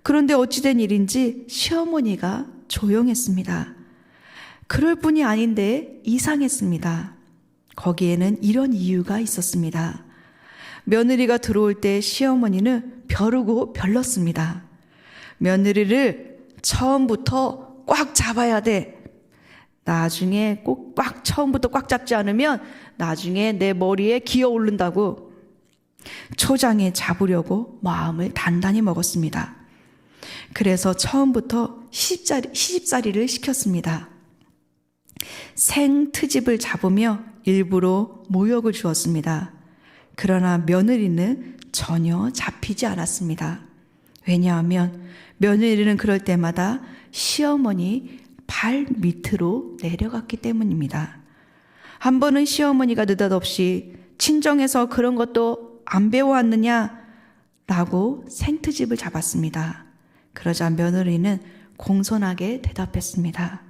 그런데 어찌된 일인지 시어머니가 조용했습니다. 그럴 뿐이 아닌데 이상했습니다. 거기에는 이런 이유가 있었습니다. 며느리가 들어올 때 시어머니는 벼르고 별렀습니다. 며느리를 처음부터 꽉 잡아야 돼. 나중에 꼭 처음부터 꽉 잡지 않으면 나중에 내 머리에 기어 오른다고 초장에 잡으려고 마음을 단단히 먹었습니다. 그래서 처음부터 시집살이를 시켰습니다. 생트집을 잡으며 일부러 모욕을 주었습니다. 그러나 며느리는 전혀 잡히지 않았습니다. 왜냐하면 며느리는 그럴 때마다 시어머니 발 밑으로 내려갔기 때문입니다. 한 번은 시어머니가 느닷없이 친정에서 그런 것도 안 배워왔느냐? 라고 생트집을 잡았습니다. 그러자 며느리는 공손하게 대답했습니다.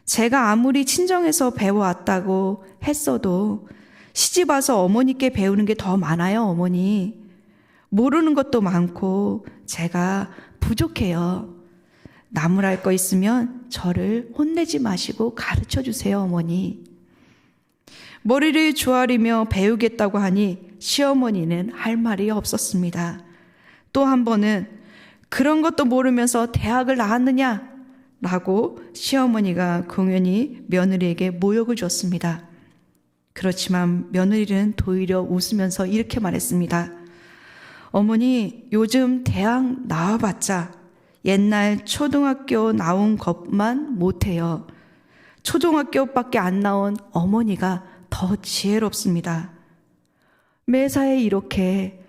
제가 아무리 친정에서 배워왔다고 했어도 시집 와서 어머니께 배우는 게 더 많아요, 어머니. 모르는 것도 많고 제가 부족해요. 나무랄 거 있으면 저를 혼내지 마시고 가르쳐 주세요, 어머니. 머리를 조아리며 배우겠다고 하니 시어머니는 할 말이 없었습니다. 또 한 번은 그런 것도 모르면서 대학을 나왔느냐? 라고 시어머니가 공연히 며느리에게 모욕을 줬습니다. 그렇지만 며느리는 도리어 웃으면서 이렇게 말했습니다. 어머니, 요즘 대학 나와봤자 옛날 초등학교 나온 것만 못해요. 초등학교밖에 안 나온 어머니가 더 지혜롭습니다. 매사에 이렇게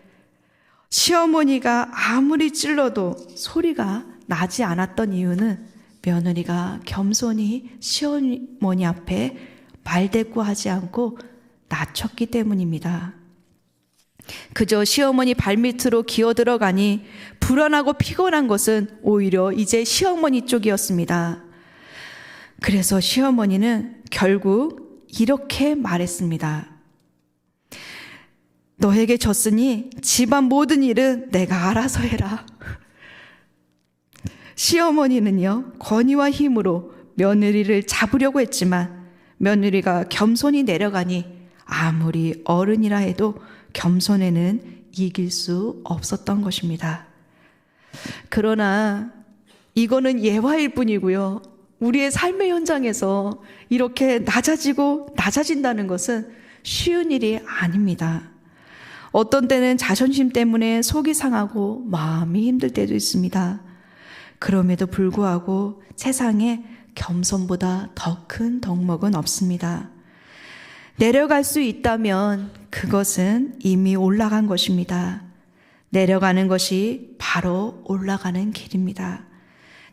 시어머니가 아무리 찔러도 소리가 나지 않았던 이유는 며느리가 겸손히 시어머니 앞에 말대꾸하지 않고 낮췄기 때문입니다. 그저 시어머니 발밑으로 기어들어가니 불안하고 피곤한 것은 오히려 이제 시어머니 쪽이었습니다. 그래서 시어머니는 결국 이렇게 말했습니다. 너에게 졌으니 집안 모든 일은 내가 알아서 해라. 시어머니는요, 권위와 힘으로 며느리를 잡으려고 했지만 며느리가 겸손히 내려가니 아무리 어른이라 해도 겸손에는 이길 수 없었던 것입니다. 그러나 이거는 예화일 뿐이고요. 우리의 삶의 현장에서 이렇게 낮아진다는 것은 쉬운 일이 아닙니다. 어떤 때는 자존심 때문에 속이 상하고 마음이 힘들 때도 있습니다. 그럼에도 불구하고 세상에 겸손보다 더 큰 덕목은 없습니다. 내려갈 수 있다면 그것은 이미 올라간 것입니다. 내려가는 것이 바로 올라가는 길입니다.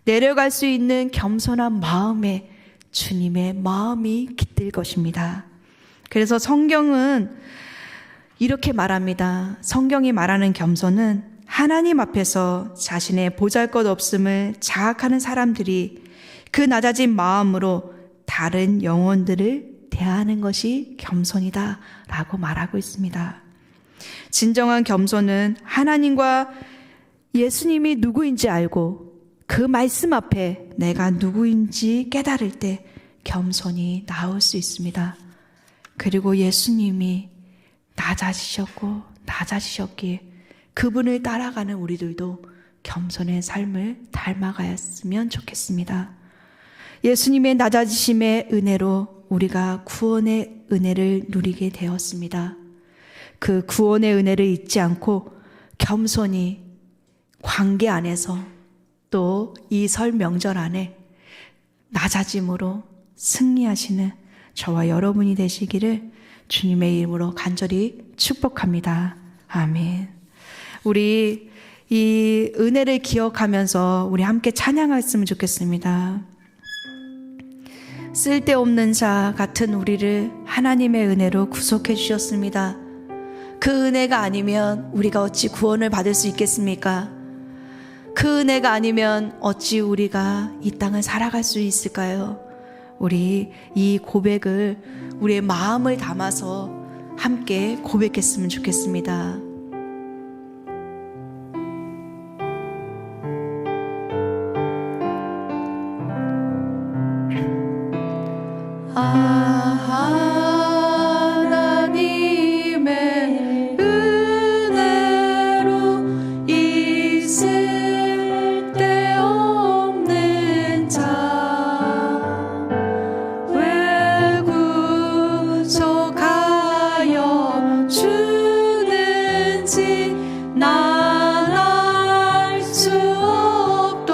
내려갈 수 있는 겸손한 마음에 주님의 마음이 깃들 것입니다. 그래서 성경은 이렇게 말합니다. 성경이 말하는 겸손은 하나님 앞에서 자신의 보잘것없음을 자학하는 사람들이 그 낮아진 마음으로 다른 영혼들을 대하는 것이 겸손이다 라고 말하고 있습니다. 진정한 겸손은 하나님과 예수님이 누구인지 알고 그 말씀 앞에 내가 누구인지 깨달을 때 겸손이 나올 수 있습니다. 그리고 예수님이 낮아지셨기에 그분을 따라가는 우리들도 겸손의 삶을 닮아가였으면 좋겠습니다. 예수님의 낮아지심의 은혜로 우리가 구원의 은혜를 누리게 되었습니다. 그 구원의 은혜를 잊지 않고 겸손히 관계 안에서 또 이 설 명절 안에 낮아짐으로 승리하시는 저와 여러분이 되시기를 주님의 이름으로 간절히 축복합니다. 아멘. 우리 이 은혜를 기억하면서 우리 함께 찬양했으면 좋겠습니다. 쓸데없는 자 같은 우리를 하나님의 은혜로 구속해 주셨습니다. 그 은혜가 아니면 우리가 어찌 구원을 받을 수 있겠습니까? 그 은혜가 아니면 어찌 우리가 이 땅을 살아갈 수 있을까요? 우리 이 고백을 우리의 마음을 담아서 함께 고백했으면 좋겠습니다.
하나님의 은혜로 있을 데 없는 자 왜 구속하여 주는지 난 알 수 없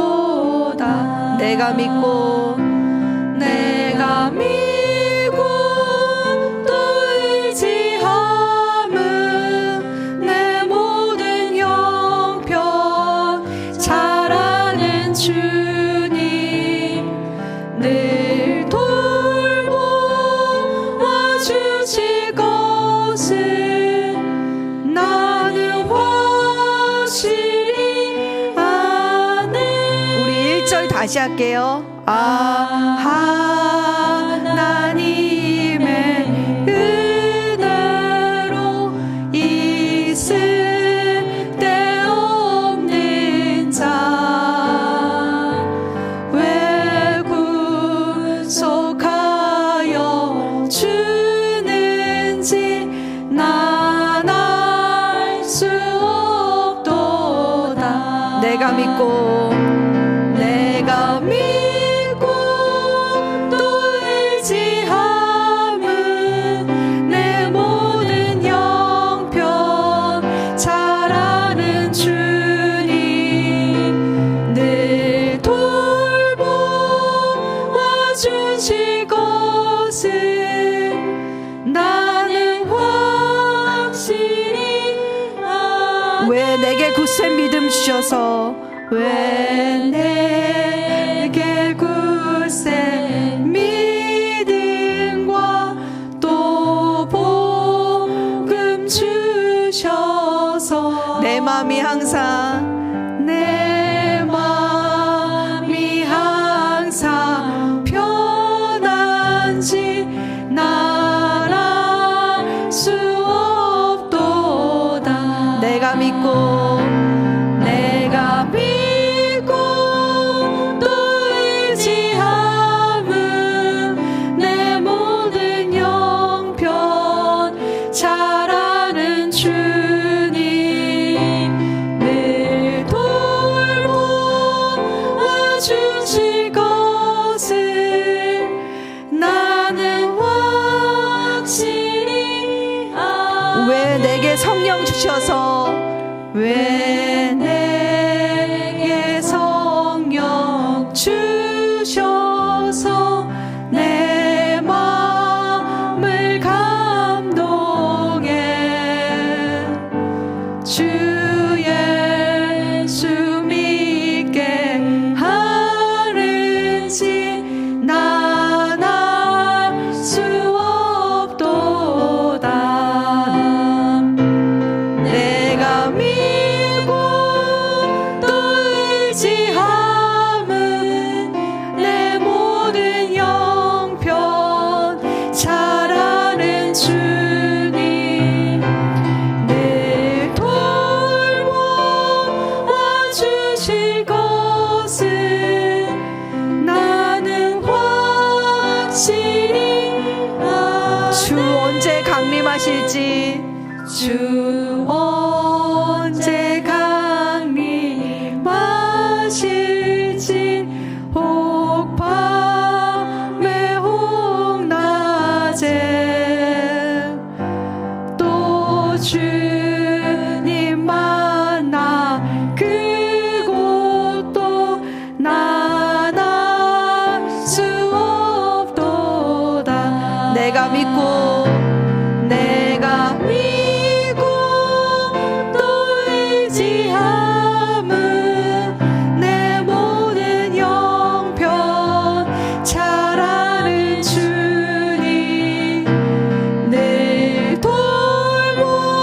내가 믿고
내가 믿고 또 의지함은 내 모든 형편 잘 아는 주님 늘 돌보아 주실 것은 나는 확실히 아네.
우리 1절 다시 할게요. 하나님의 은혜로 있을 데 없는 자 왜 구속하여 주는지 난 알 수 없도다.
내가 믿고 또 의지함은 내 모든 형편 잘 아는 주님 늘 돌보아 주실 것은 나는 확실히 아네.
왜 내게 굳센 믿음 주셔서
왜 내게 굳센 믿음과 또 복음 주셔서
내 마음이 항상
편한지 난 알 수 없도다.
내가 믿고
또 의지함은 내 모든 형편 잘 아는 주님 늘 돌보아 주실 것을 나는 확실히 아네.
왜 내게 성령 주셔서
왜 내게 성령 주셔서 내 마음을 감동해 주 예수 믿게 하는지 난 알 수 없도다. 내가 믿고 또 의지함은 내 모든 형편 잘 아는 주님 늘 돌보아 주실 것은 나는 확실히 아네.
주 언제 강림하실지
주 언제 강림하실지 혹 밤에 혹 낮에 또 주님 만나 그곳도 난 알 수 없도다.
내가 믿고
또 의지함은 내 모든 형편 잘 아는 주님 늘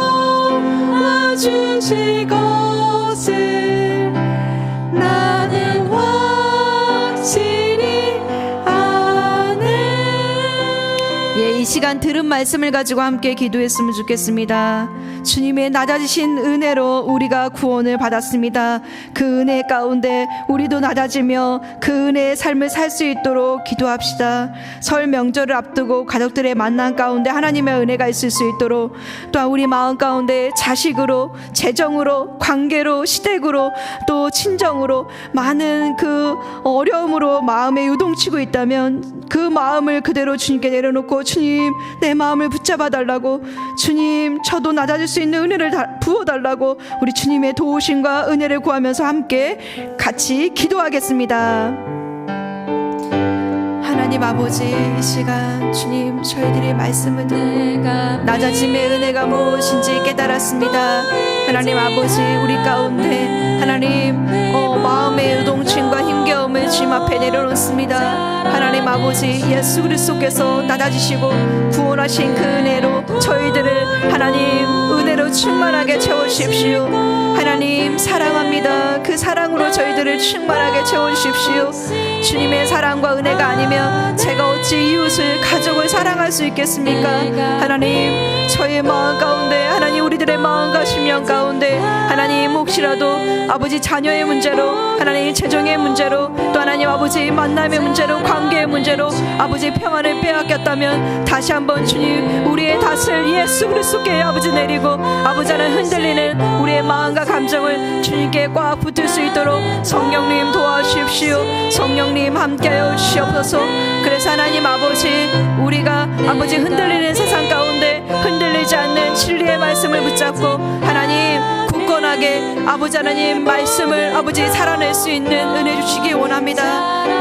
돌보아 주실 것을 나는 확실히 아네.
예, 이 시간 들은 말씀을 가지고 함께 기도했으면 좋겠습니다. 주님의 낮아지신 은혜로 우리가 구원을 받았습니다. 그 은혜 가운데 우리도 낮아지며 그 은혜의 삶을 살 수 있도록 기도합시다. 설 명절을 앞두고 가족들의 만남 가운데 하나님의 은혜가 있을 수 있도록, 또한 우리 마음 가운데 자식으로, 재정으로, 관계로, 시댁으로, 또 친정으로 많은 그 어려움으로 마음에 요동치고 있다면 그 마음을 그대로 주님께 내려놓고, 주님 내 마음을 붙잡아 달라고, 주님 저도 낮아질 수 있는 은혜를 부어달라고 우리 주님의 도우심과 은혜를 구하면서 함께 같이 기도하겠습니다. 하나님 아버지, 이 시간 주님 저희들의 말씀을 듣고 낮아짐의 은혜가 무엇인지 깨달았습니다. 하나님 아버지, 우리 가운데 하나님 마음의 요동침과 힘겨움을 주님 앞에 내려놓습니다. 하나님 아버지, 예수 그리스도께서 낮아지시고 구원하신 그 은혜로 저희들을 하나님 은혜로 충만하게 채워주십시오. 하나님 사랑합니다. 그 사랑으로 저희들을 충만하게 채워주십시오. 주님의 사랑과 은혜가 아니면 제가 어찌 이웃을 가족을 사랑할 수 있겠습니까? 하나님 저희의 마음 가운데, 하나님 우리들의 마음과 심령 가운데 하나님 혹시라도 아버지 자녀의 문제로, 하나님 재정의 문제로, 또 하나님 아버지 만남의 문제로, 관계의 문제로 아버지 평안을 빼앗겼다면 다시 한번 주님 우리의 탓을 예수 그리스도께 아버지 내리고 아버지는 흔들리는 우리의 마음과 감정을 주님께 꽉 붙들 수 있도록 성령님 도와주십시오. 성령님 함께하여 주시옵소서. 그래서 하나님 아버지, 우리가 아버지 흔들리는 세상 가운데 흔들리지 않는 진리의 말씀을 붙잡고 하나님 굳건하게 아버지 하나님 말씀을 아버지 살아낼 수 있는 은혜 주시기 원합니다.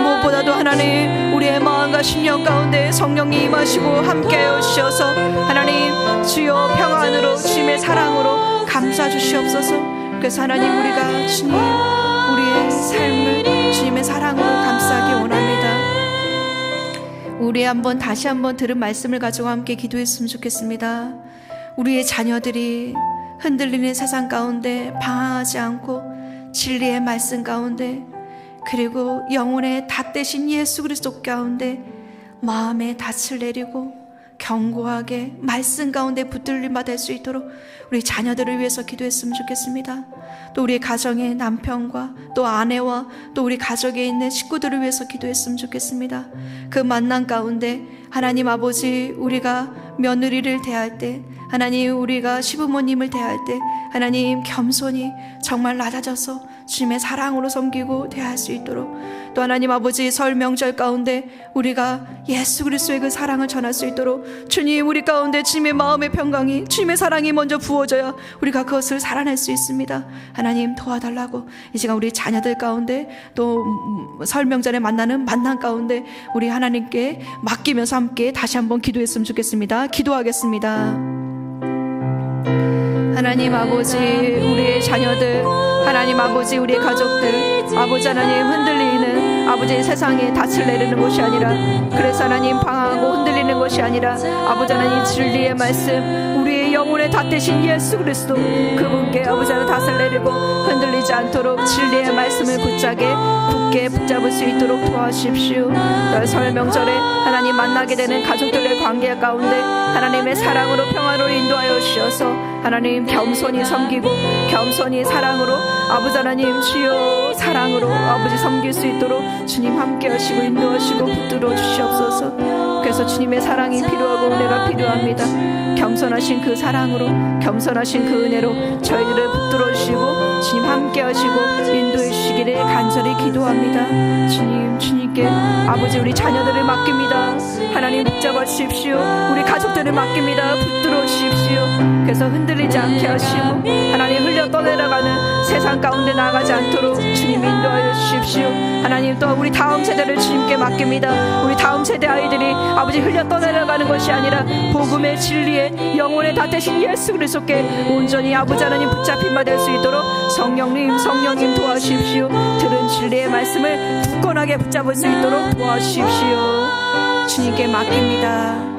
무엇보다도 하나님 우리의 마음과 심령 가운데 성령님 임하시고 함께하여 주셔서 하나님 주여 평안으로 주님의 사랑으로 감싸 주시옵소서. 그래서 하나님 우리가 주님 우리의 삶을 주님의 사랑으로 감싸기 원합니다. 우리 다시 한번 들은 말씀을 가지고 함께 기도했으면 좋겠습니다. 우리의 자녀들이 흔들리는 세상 가운데 방황하지 않고 진리의 말씀 가운데, 그리고 영혼의 닷 대신 예수 그리스도 가운데 마음의 닻을 내리고 견고하게 말씀 가운데 붙들림 받을 수 있도록 우리 자녀들을 위해서 기도했으면 좋겠습니다. 또 우리 가정의 남편과 또 아내와 또 우리 가족에 있는 식구들을 위해서 기도했으면 좋겠습니다. 그 만남 가운데 하나님 아버지, 우리가 며느리를 대할 때, 하나님 우리가 시부모님을 대할 때 하나님 겸손히 정말 낮아져서 주님의 사랑으로 섬기고 대할 수 있도록, 또 하나님 아버지 설 명절 가운데 우리가 예수 그리스도의 그 사랑을 전할 수 있도록 주님 우리 가운데 주님의 마음의 평강이, 주님의 사랑이 먼저 부어져야 우리가 그것을 살아낼 수 있습니다. 하나님 도와달라고 이 시간 우리 자녀들 가운데 또 설 명절에 만나는 만남 가운데 우리 하나님께 맡기면서 함께 다시 한번 기도했으면 좋겠습니다. 기도하겠습니다. 하나님 아버지, 우리의 자녀들, 하나님 아버지 우리의 가족들, 아버지 하나님 흔들리는 아버지 세상에 닻을 내리는 것이 아니라, 그래서 하나님 방황하고 흔들리는 것이 아니라 아버지 하나님 진리의 말씀, 우리의 영혼의 닷 대신 예수 그리스도 그분께 아버지 하나님 닻을 내리고 흔들리지 않도록 진리의 말씀을 굳게 붙잡을 수 있도록 도와주십시오. 설 명절에 하나님 만나게 되는 가족들의 관계 가운데 하나님의 사랑으로 평화로 인도하여 주셔서 하나님 겸손히 섬기고 겸손히 사랑으로 아버지 하나님 주여 사랑으로 아버지 섬길 수 있도록 주님 함께 하시고 인도하시고 붙들어 주시옵소서. 그래서 주님의 사랑이 필요하고 은혜가 필요합니다. 겸손하신 그 사랑으로, 겸손하신 그 은혜로 저희들을 붙들어 주시고 주님 함께 하시고 인도해 주시기를 간절히 기도합니다. 주님께 아버지 우리 자녀들을 맡깁니다. 하나님 붙잡아 주십시오. 우리 가족들을 맡깁니다. 붙들어 주십시오. 그래서 흔들리지 않게 하시고 하나님 흘려 떠내려가는 세상 가운데 나가지 않도록 주님 인도하여 주십시오. 하나님 또 우리 다음 세대를 주님께 맡깁니다. 우리 다음 세대 아이들이 아버지 흘려 떠내려가는 것이 아니라 복음의 진리의 영혼의 다 대신 예수 그리스도께 온전히 아버지 하나님 붙잡힌 바 될 수 있도록 성령님 도와주십시오. 들은 진리의 말씀을 굳건하게 붙잡을 수 있도록 도와주십시오. 주님께 맡깁니다.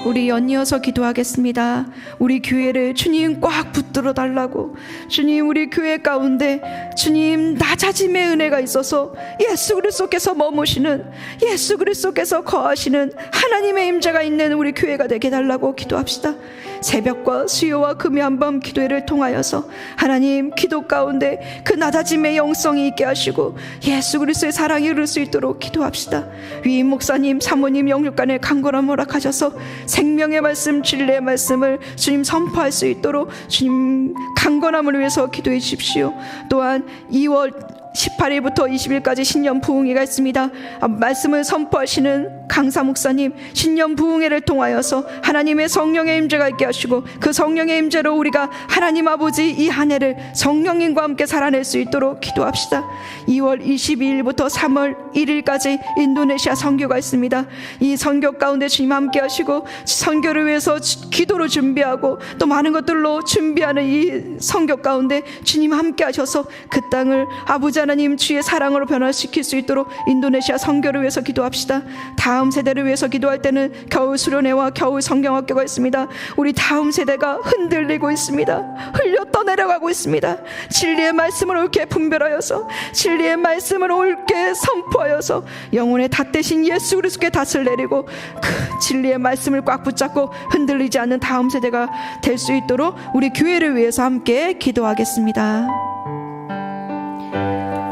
우리 연이어서 기도하겠습니다. 우리 교회를 주님 꽉 붙들어 달라고. 주님 우리 교회 가운데 주님 낮아짐의 은혜가 있어서 예수 그리스도께서 머무시는, 예수 그리스도께서 거하시는 하나님의 임재가 있는 우리 교회가 되게 달라고 기도합시다. 새벽과 수요와 금요 한밤 기도회를 통하여서 하나님 기도 가운데 그 낮아짐의 영성이 있게 하시고 예수 그리스도의 사랑이 이룰 수 있도록 기도합시다. 위임 목사님, 사모님 영육간의 강건함 허락하셔서 생명의 말씀, 진리의 말씀을 주님 선포할 수 있도록 주님 강건함을 위해서 기도해 주십시오. 또한 2월 18일부터 20일까지 신년 부흥회가 있습니다. 말씀을 선포하시는 강사 목사님, 신년 부흥회를 통하여서 하나님의 성령의 임재가 있게 하시고 그 성령의 임재로 우리가 하나님 아버지 이 한 해를 성령님과 함께 살아낼 수 있도록 기도합시다. 2월 22일부터 3월 1일까지 인도네시아 선교가 있습니다. 이 선교 가운데 주님 함께 하시고 선교를 위해서 기도로 준비하고 또 많은 것들로 준비하는 이 선교 가운데 주님 함께 하셔서 그 땅을 아버지 하나님 주의 사랑으로 변화시킬 수 있도록 인도네시아 선교를 위해서 기도합시다. 다음 세대를 위해서 기도할 때는 겨울 수련회와 겨울 성경학교가 있습니다. 우리 다음 세대가 흔들리고 있습니다. 흘려 떠내려가고 있습니다. 진리의 말씀을 옳게 분별하여서 진리의 말씀을 옳게 선포하여서 영혼의 닷대신 예수 그리스도의 닷을 내리고 그 진리의 말씀을 꽉 붙잡고 흔들리지 않는 다음 세대가 될 수 있도록 우리 교회를 위해서 함께 기도하겠습니다.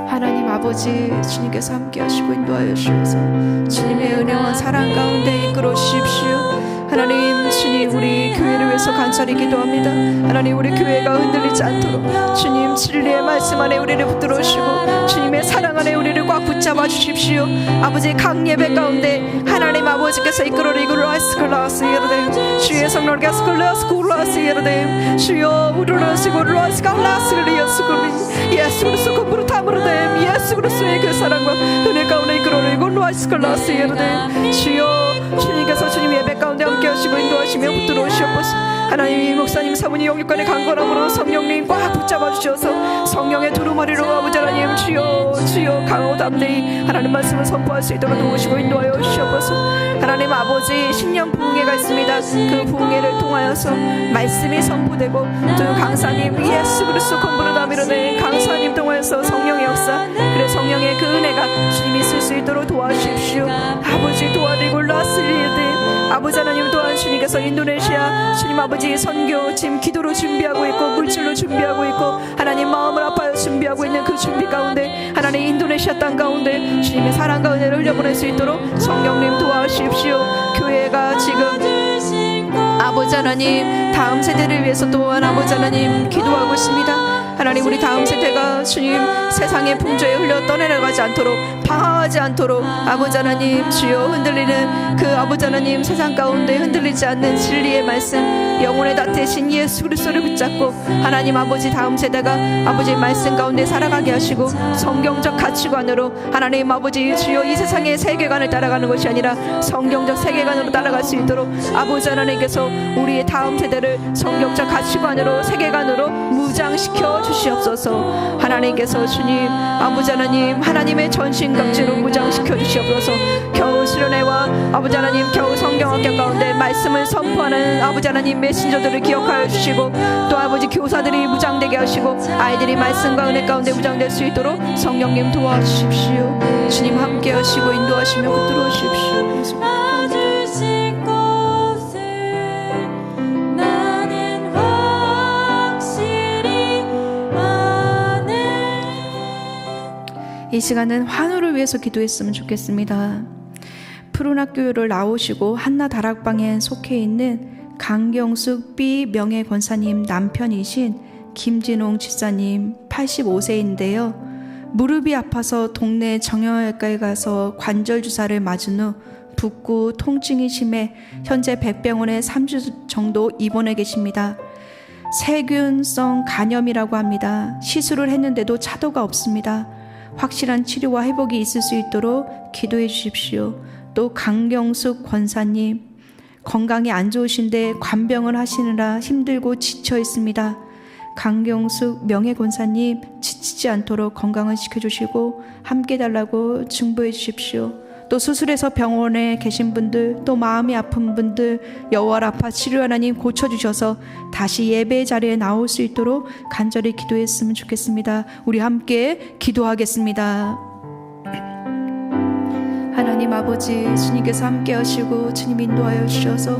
하나님 아버지, 주님께서 함께 하시고 인도하여 주셔서 주님의 은혜와 사랑 가운데 이끌어 주십시오. 하나님, 주님 우리 교회를 위해서 간절히 기도합니다. 하나님, 우리 교회가 흔들리지 않도록 주님 진리의 말씀 안에 우리를 붙들어 주시고 주님의 사랑 안에 우리를 꽉 붙잡아 주십시오. 아버지, 각 예배 가운데 하나님 아버지께서 이끌어 이끌어라스 예르데 주의 성령께서 끌라스 예르데 주여 우르르시고 라스갈라스 리야스글리 예수 그리스도 건부로 담으르데 예수 그리스도의 그 사랑과 은혜 가운데 이끌어내고 라스갈라스 예르데 주여 주님께서 주님 예배 가운데 함께 하시고 인도하시며 붙들어 오시옵소서. 하나님, 목사님 사모님 영육간의 강건함으로 성령님 꽉 붙잡아 주셔서 성령의 두루마리로 아버지 하나님 주여 강하고 담대히 하나님 말씀을 선포할 수 있도록 도우시고 인도하여 주시옵소서. 하나님 아버지, 신년 부흥회가 있습니다. 그 부흥회를 통하여서 말씀이 선포되고 또 강사님 예수 그리스도 건부르다 밀어낸 강사님 통하여서 성령의 역사, 그래 성령의 그 은혜가 주님이 있을 수 있도록 도와주십시오. 아버지, 도와드리고 라스리에데 아버지 하나님 또한 주님께서 인도네시아 주님 아버지 선교 지금 기도로 준비하고 있고 물질로 준비하고 있고 하나님 마음을 아파요 준비하고 있는 그 준비 가운데 하나님 인도네시아 땅 가운데 주님의 사랑 가운데 흘려보낼 수 있도록 성령님 도와주십시오. 교회가 지금 아버지 하나님 다음 세대를 위해서 또한 아버지 하나님 기도하고 있습니다. 하나님, 우리 다음 세대가 주님 세상의 풍조에 흘려 떠내려가지 않도록 방황하지 않도록 아버지 하나님 주여 흔들리는 그 아버지 하나님 세상 가운데 흔들리지 않는 진리의 말씀 영혼의 닷대신 예수 그리스도를 붙잡고 하나님 아버지 다음 세대가 아버지의 말씀 가운데 살아가게 하시고 성경적 가치관으로 하나님 아버지 주여 이 세상의 세계관을 따라가는 것이 아니라 성경적 세계관으로 따라갈 수 있도록 아버지 하나님께서 우리의 다음 세대를 성경적 가치관으로 세계관으로 무장시켜 주시옵소서. 하나님께서 주님 아버지 하나님 하나님의 전신갑주로 무장시켜 주시옵소서. 겨우 수련회와 아버지 하나님 겨우 성경학교 가운데 말씀을 선포하는 아버지 하나님 메신저들을 기억하여 주시고 또 아버지 교사들이 무장되게 하시고 아이들이 말씀과 은혜 가운데 무장될 수 있도록 성령님 도와주십시오. 주님 함께 하시고 인도하시며 붙들어 주십시오. 이 시간은 환우를 위해서 기도했으면 좋겠습니다. 푸른학교를 나오시고 한나 다락방에 속해 있는 강경숙 B 명예 권사님 남편이신 김진홍 집사님 85세인데요. 무릎이 아파서 동네 정형외과에 가서 관절 주사를 맞은 후 붓고 통증이 심해 현재 백병원에 3주 정도 입원해 계십니다. 세균성 간염이라고 합니다. 시술을 했는데도 차도가 없습니다. 확실한 치료와 회복이 있을 수 있도록 기도해 주십시오. 또 강경숙 권사님 건강이 안 좋으신데 관병을 하시느라 힘들고 지쳐 있습니다. 강경숙 명예 권사님 지치지 않도록 건강을 지켜주시고 함께 달라고 중보해 주십시오. 또 수술해서 병원에 계신 분들 또 마음이 아픈 분들 여호와 라파 치료 하나님 고쳐주셔서 다시 예배 자리에 나올 수 있도록 간절히 기도했으면 좋겠습니다. 우리 함께 기도하겠습니다. 하나님 아버지 주님께서 함께 하시고 주님 인도하여 주셔서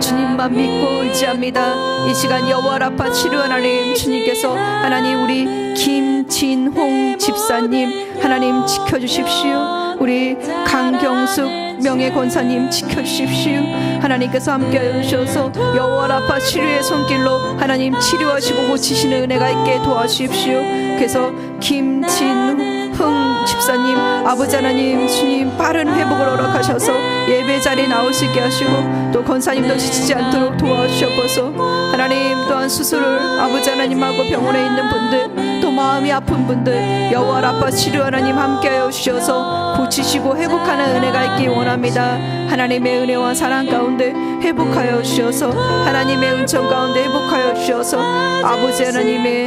주님만 믿고 의지합니다. 이 시간 여호와 라파 치료 하나님 주님께서 하나님 우리 김진홍 집사님 하나님 지켜주십시오. 우리 강경숙 명예 권사님 지켜주십시오. 하나님께서 함께 해주셔서 여호와 라파 치료의 손길로 하나님 치료하시고 고치시는 은혜가 있게 도와주십시오. 그래서 김진홍 흥 집사님, 아버지 하나님, 주님 빠른 회복을 허락하셔서 예배 자리에 나올 수 있게 하시고, 또 권사님도 지치지 않도록 도와주셔서 하나님, 또한 수술을 아버지 하나님하고 병원에 있는 분들, 또 마음이 아픈 분들 여호와 라파 치료 하나님 함께하여 주셔서 고치시고 회복하는 은혜가 있기 원합니다. 하나님의 은혜와 사랑 가운데 회복하여 주셔서, 하나님의 은총 가운데 회복하여 주셔서 아버지 하나님의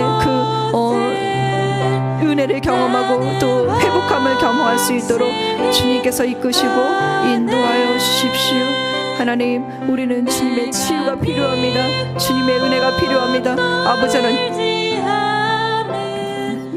은혜를 경험하고 또 회복함을 경험할 수 있도록 주님께서 이끄시고 인도하여 주십시오. 하나님, 우리는 주님의 치유가 필요합니다. 주님의 은혜가 필요합니다. 아버지 하나님,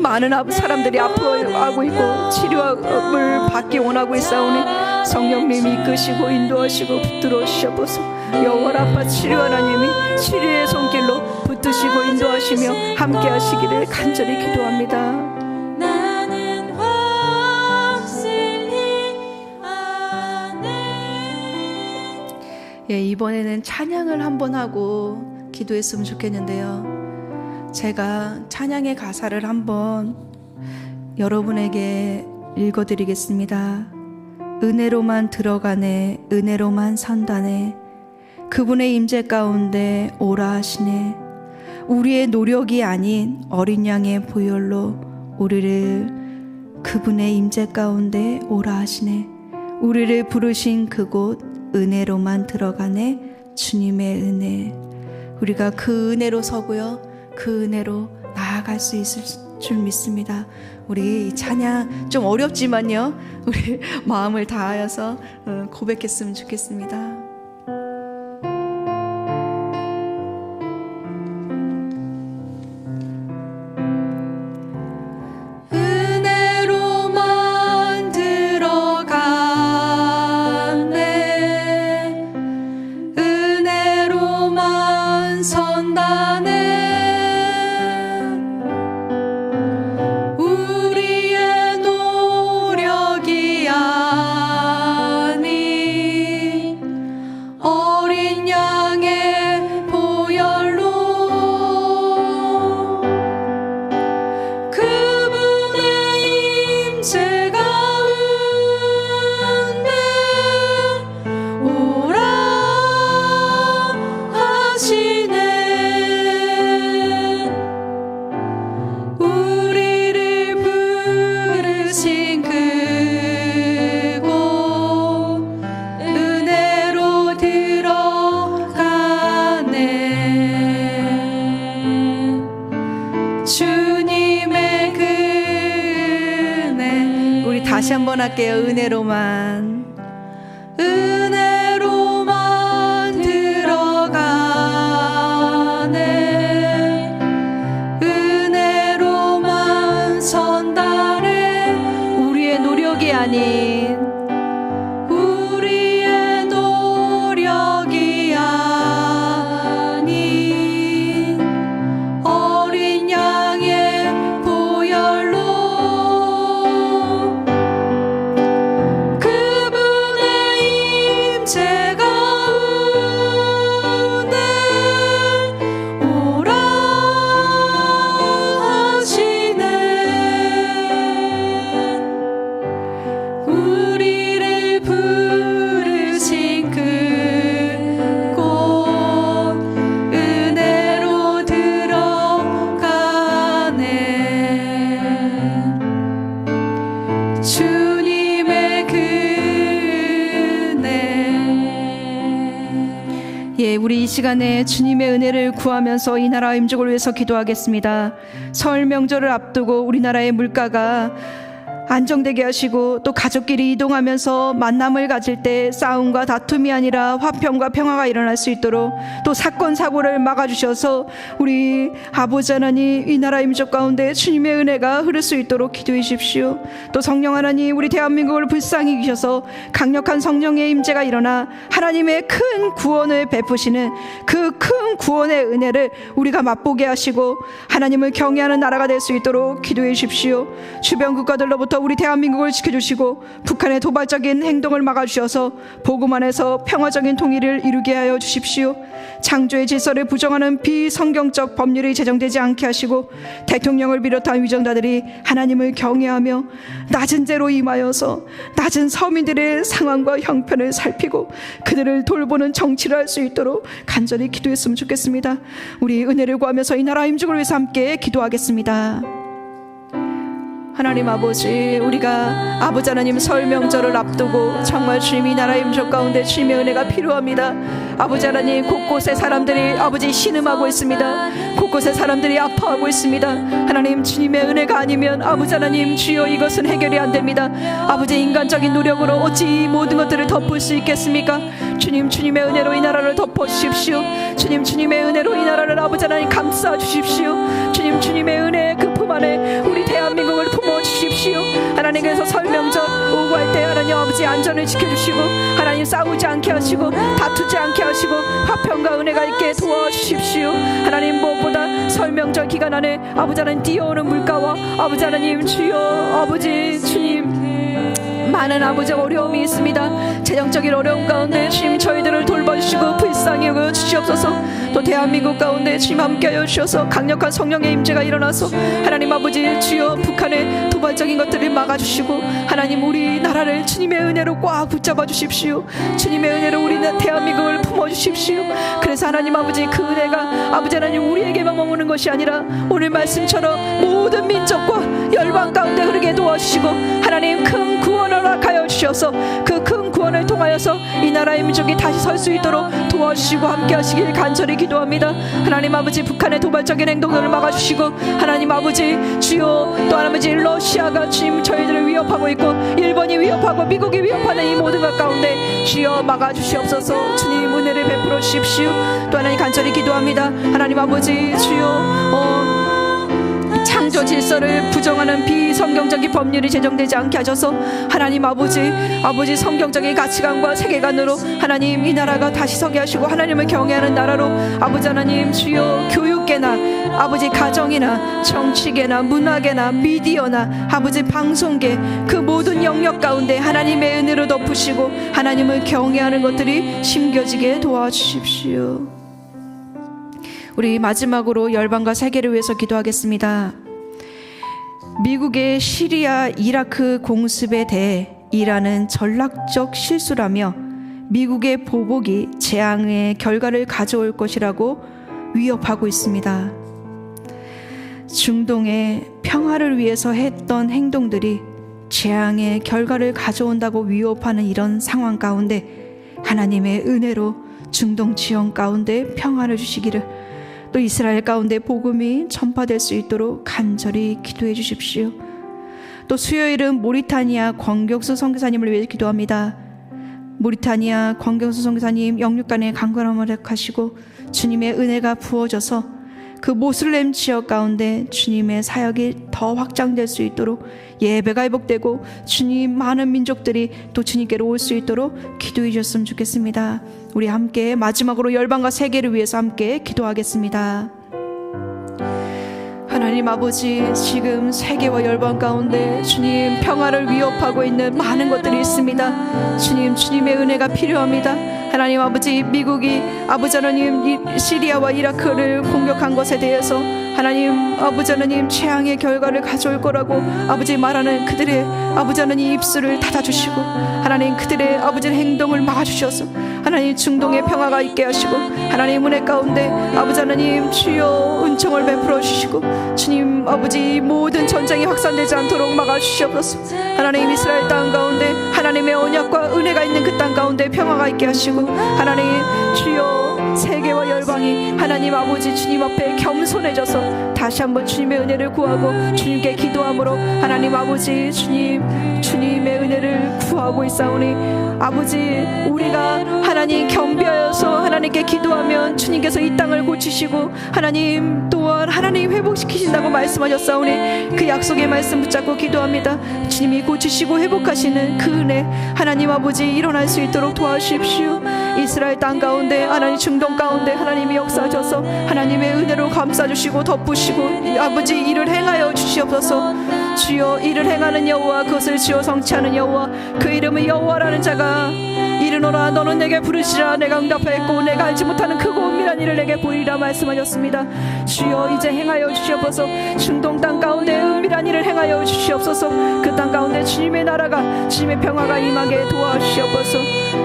많은 사람들이 아파하고 있고 치료를 받기 원하고 있사오니 성령님이 이끄시고 인도하시고 붙들어 주셔서 여호와 라파 치료 하나님이 치료의 손길로 붙드시고 인도하시며 함께 하시기를 간절히 기도합니다.
나는 확실히 아네.
예, 이번에는 찬양을 한번 하고 기도했으면 좋겠는데요. 제가 찬양의 가사를 한번 여러분에게 읽어드리겠습니다. 은혜로만 들어가네, 은혜로만 산다네, 그분의 임재 가운데 오라 하시네. 우리의 노력이 아닌 어린 양의 보혈로 우리를 그분의 임재 가운데 오라 하시네. 우리를 부르신 그곳 은혜로만 들어가네, 주님의 은혜. 우리가 그 은혜로 서고요, 그 은혜로 나아갈 수 있을 줄 믿습니다. 우리 이 찬양 좀 어렵지만요, 우리 마음을 다하여서 고백했으면 좋겠습니다.
은혜로만 들어가네, 은혜로만 선다네. 우리의 노력이 아닌 어린 양의 보혈로 그분의 임재 가운데 오라 하시네. 우리를 부르신 그곳 은혜로 들어가네. 주님의 그 은혜.
우리 다시 한번 할게요. 은혜로만.
은혜로만 들어가네, 은혜로만 선다네.
우리의 노력이 아닌
우리의 노력이 아닌 어린 양의 보혈로 그분의 임재 가운데 오라 하시네. 우리를 부르신 그곳 은혜로 들어가네. 주님의 그 은혜.
예, 우리 이 시간에 주님의 은혜를 구하면서 이 나라 임족을 위해서 기도하겠습니다. 설 명절을 앞두고 우리나라의 물가가 안정되게 하시고, 또 가족끼리 이동하면서 만남을 가질 때 싸움과 다툼이 아니라 화평과 평화가 일어날 수 있도록, 또 사건 사고를 막아주셔서 우리 아버지 하나님, 이 나라 민족 가운데 주님의 은혜가 흐를 수 있도록 기도해 주십시오. 또 성령 하나님, 우리 대한민국을 불쌍히 여기셔서 강력한 성령의 임재가 일어나 하나님의 큰 구원을 베푸시는 그 큰 구원의 은혜를 우리가 맛보게 하시고 하나님을 경외하는 나라가 될 수 있도록 기도해 주십시오. 주변 국가들로부터 북한으로부터 우리 대한민국을 지켜주시고 북한의 도발적인 행동을 막아주셔서 복음 안에서 평화적인 통일을 이루게 하여 주십시오. 창조의 질서를 부정하는 비성경적 법률이 제정되지 않게 하시고 대통령을 비롯한 위정자들이 하나님을 경외하며 낮은 죄로 임하여서 낮은 서민들의 상황과 형편을 살피고 그들을 돌보는 정치를 할 수 있도록 간절히 기도했으면 좋겠습니다. 우리 은혜를 구하면서 이 나라 임직을 위해서 함께 기도하겠습니다. 하나님 아버지, 우리가 아버지 하나님 설 명절을 앞두고 정말 주님 이 나라의 임종 가운데 주님의 은혜가 필요합니다. 아버지 하나님, 곳곳에 사람들이 아버지 신음하고 있습니다. 곳곳에 사람들이 아파하고 있습니다. 하나님, 주님의 은혜가 아니면 아버지 하나님 주여 이것은 해결이 안 됩니다. 아버지, 인간적인 노력으로 어찌 이 모든 것들을 덮을 수 있겠습니까? 주님, 주님의 은혜로 이 나라를 덮어주십시오. 주님, 주님의 은혜로 이 나라를 아버지 하나님 감싸 주십시오. 주님, 주님의 은혜의 그 품 안에 우리 대한민국을 품어주십시오. 하나님께서 설명절 오고 할 때 하나님 아버지 안전을 지켜주시고 하나님 싸우지 않게 하시고 다투지 않게 하시고 화평과 은혜가 있게 도와주십시오. 하나님, 무엇보다 설명절 기간 안에 아버지 하나님 뛰어오는 물가와 아버지 하나님 주여 아버지 주님 많은 아버지 어려움이 있습니다. 재정적인 어려움 가운데 주님 저희들을 돌봐주시고 불쌍히 여겨 주시옵소서. 또 대한민국 가운데 주님 함께하여 주셔서 강력한 성령의 임재가 일어나서 하나님 아버지 주여 북한의 도발적인 것들을 막아주시고 하나님 우리나라를 주님의 은혜로 꽉 붙잡아 주십시오. 주님의 은혜로 우리 대한민국을 품어주십시오. 그래서 하나님 아버지 그 은혜가 아버지 하나님 우리에게만 머무는 것이 아니라 오늘 말씀처럼 모든 민족과 열방 가운데 흐르게 도와주시고 하나님 큰 구원을 허락하여 주셔서 그 큰 구원을 통하여서 이 나라의 민족이 다시 설 수 있도록 도와주시고 함께 하시길 간절히 기도합니다. 하나님 아버지, 북한의 도발적인 행동들을 막아주시고 하나님 아버지 주여 또 아버지 러시아가 주님 저희들을 위협하고 있고 일본이 위협하고 미국이 위협하는 이 모든 것 가운데 주여 막아주시옵소서. 주님 은혜를 베풀어 주십시오. 또 하나님 간절히 기도합니다. 하나님 아버지 주여 창조 질서를 부정하는 비성경적인 법률이 제정되지 않게 하셔서 하나님 아버지 성경적인 가치관과 세계관으로 하나님 이 나라가 다시 서게 하시고 하나님을 경외하는 나라로 아버지 하나님 주여 교육계나 아버지 가정이나 정치계나 문화계나 미디어나 아버지 방송계 그 모든 영역 가운데 하나님의 은혜로 덮으시고 하나님을 경외하는 것들이 심겨지게 도와주십시오. 우리 마지막으로 열방과 세계를 위해서 기도하겠습니다. 미국의 시리아 이라크 공습에 대해 이란은 전략적 실수라며 미국의 보복이 재앙의 결과를 가져올 것이라고 위협하고 있습니다. 중동의 평화를 위해서 했던 행동들이 재앙의 결과를 가져온다고 위협하는 이런 상황 가운데 하나님의 은혜로 중동 지역 가운데 평화를 주시기를 또 이스라엘 가운데 복음이 전파될 수 있도록 간절히 기도해 주십시오. 또 수요일은 모리타니아 권경수 선교사님을 위해 기도합니다. 모리타니아 권경수 선교사님 영육간의 강건함을 허락하시고 주님의 은혜가 부어져서 그 모슬렘 지역 가운데 주님의 사역이 더 확장될 수 있도록 예배가 회복되고 주님 많은 민족들이 또 주님께로 올 수 있도록 기도해 주셨으면 좋겠습니다. 우리 함께 마지막으로 열방과 세계를 위해서 함께 기도하겠습니다. 하나님 아버지, 지금 세계와 열방 가운데 주님 평화를 위협하고 있는 많은 것들이 있습니다. 주님, 주님의 은혜가 필요합니다. 하나님 아버지, 미국이 아버지 하나님 시리아와 이라크를 공격한 것에 대해서 하나님 아버지 하나님 재앙의 결과를 가져올 거라고 아버지 말하는 그들의 아버지 하나님 입술을 닫아주시고 하나님 그들의 아버지 행동을 막아주셔서 하나님 중동의 평화가 있게 하시고 하나님 은혜 가운데 아버지 하나님 주여 은총을 베풀어 주시고 주님 아버지 모든 전쟁이 확산되지 않도록 막아주시옵소서. 하나님 이스라엘 땅 가운데 하나님의 언약과 은혜가 있는 그 땅 가운데 평화가 있게 하시고 하나님 주여 세계와 열방이 하나님 아버지 주님 앞에 겸손해져서 다시 한번 주님의 은혜를 구하고 주님께 기도함으로 하나님 아버지 주님의 은혜를 구하고 구하고 있사오니 아버지, 우리가 하나님 겸비하여서 하나님께 기도하면 주님께서 이 땅을 고치시고 하나님 또한 하나님 회복시키신다고 말씀하셨사오니 그 약속의 말씀 붙잡고 기도합니다. 주님이 고치시고 회복하시는 그 은혜 하나님 아버지 일어날 수 있도록 도와주십시오. 이스라엘 땅 가운데 하나님 중동 가운데 하나님이 역사하셔서 하나님의 은혜로 감싸주시고 덮으시고 아버지 일을 행하여 주시옵소서. 주여, 일을 행하는 여호와, 그것을 지어 성취하는 여호와, 그 이름은 여호와라는 자가 이르노라. 너는 내게 부르시라. 내가 응답하였고 내가 알지 못하는 크고 은밀한 일을 내게 보이리라 말씀하셨습니다. 주여, 이제 행하여 주시옵소서. 중동 땅 가운데 은밀한 일을 행하여 주시옵소서. 그 땅 가운데 주님의 나라가, 주님의 평화가 임하게 도와주시옵소서.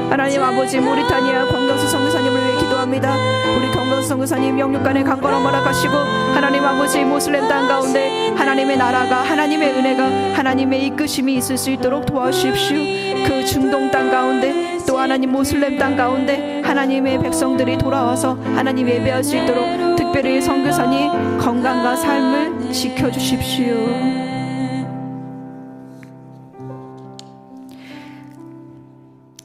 하나님 아버지, 모리타니아 권경수 선교사님을 위해 기도합니다. 우리 권경수 선교사님 영육간의 강건함 허락하시고 하나님 아버지, 모슬렘 땅 가운데 하나님의 나라가, 하나님의 은혜가, 하나님의 이끄심이 있을 수 있도록 도와주십시오. 그 중동 땅 가운데 또 하나님 모슬렘 땅 가운데 하나님의 백성들이 돌아와서 하나님 예배할 수 있도록 특별히 선교사님 건강과 삶을 지켜주십시오.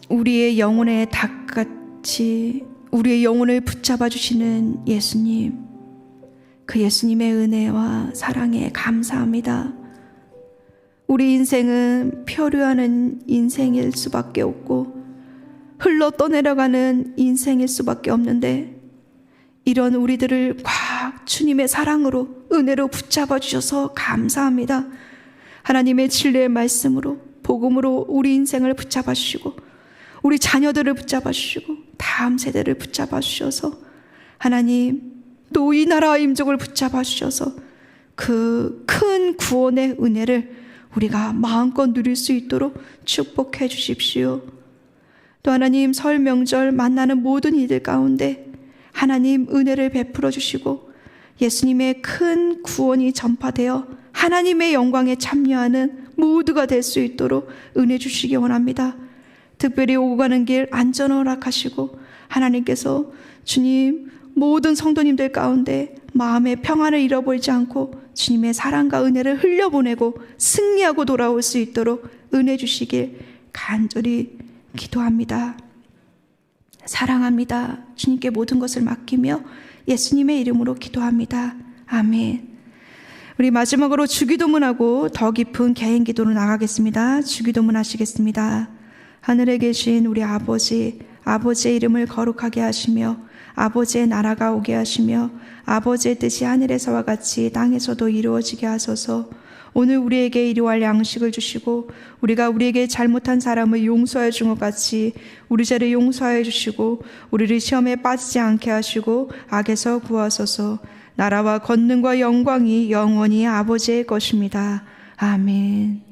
우리의 영혼의 닭같이 우리의 영혼을 붙잡아 주시는 예수님, 그 예수님의 은혜와 사랑에 감사합니다. 우리 인생은 표류하는 인생일 수밖에 없고 흘러 떠내려가는 인생일 수밖에 없는데 이런 우리들을 꽉 주님의 사랑으로 은혜로 붙잡아 주셔서 감사합니다. 하나님의 진리의 말씀으로 복음으로 우리 인생을 붙잡아 주시고 우리 자녀들을 붙잡아 주시고 다음 세대를 붙잡아 주셔서 하나님 또 이 나라와 민족을 붙잡아 주셔서 그 큰 구원의 은혜를 우리가 마음껏 누릴 수 있도록 축복해 주십시오. 또 하나님 설 명절 만나는 모든 이들 가운데 하나님 은혜를 베풀어 주시고 예수님의 큰 구원이 전파되어 하나님의 영광에 참여하는 모두가 될 수 있도록 은혜 주시기 원합니다. 특별히 오고 가는 길 안전 허락하시고 하나님께서 주님 모든 성도님들 가운데 마음의 평안을 잃어버리지 않고 주님의 사랑과 은혜를 흘려보내고 승리하고 돌아올 수 있도록 은혜 주시길 간절히 기도합니다. 사랑합니다. 주님께 모든 것을 맡기며 예수님의 이름으로 기도합니다. 아멘. 우리 마지막으로 주기도문하고 더 깊은 개인 기도로 나가겠습니다. 주기도문 하시겠습니다. 하늘에 계신 우리 아버지, 아버지의 이름을 거룩하게 하시며 아버지의 나라가 오게 하시며 아버지의 뜻이 하늘에서와 같이 땅에서도 이루어지게 하소서. 오늘 우리에게 일용할 양식을 주시고 우리가 우리에게 잘못한 사람을 용서해 준 것 같이 우리 죄를 용서해 주시고 우리를 시험에 빠지지 않게 하시고 악에서 구하소서. 나라와 권능과 영광이 영원히 아버지의 것입니다. 아멘.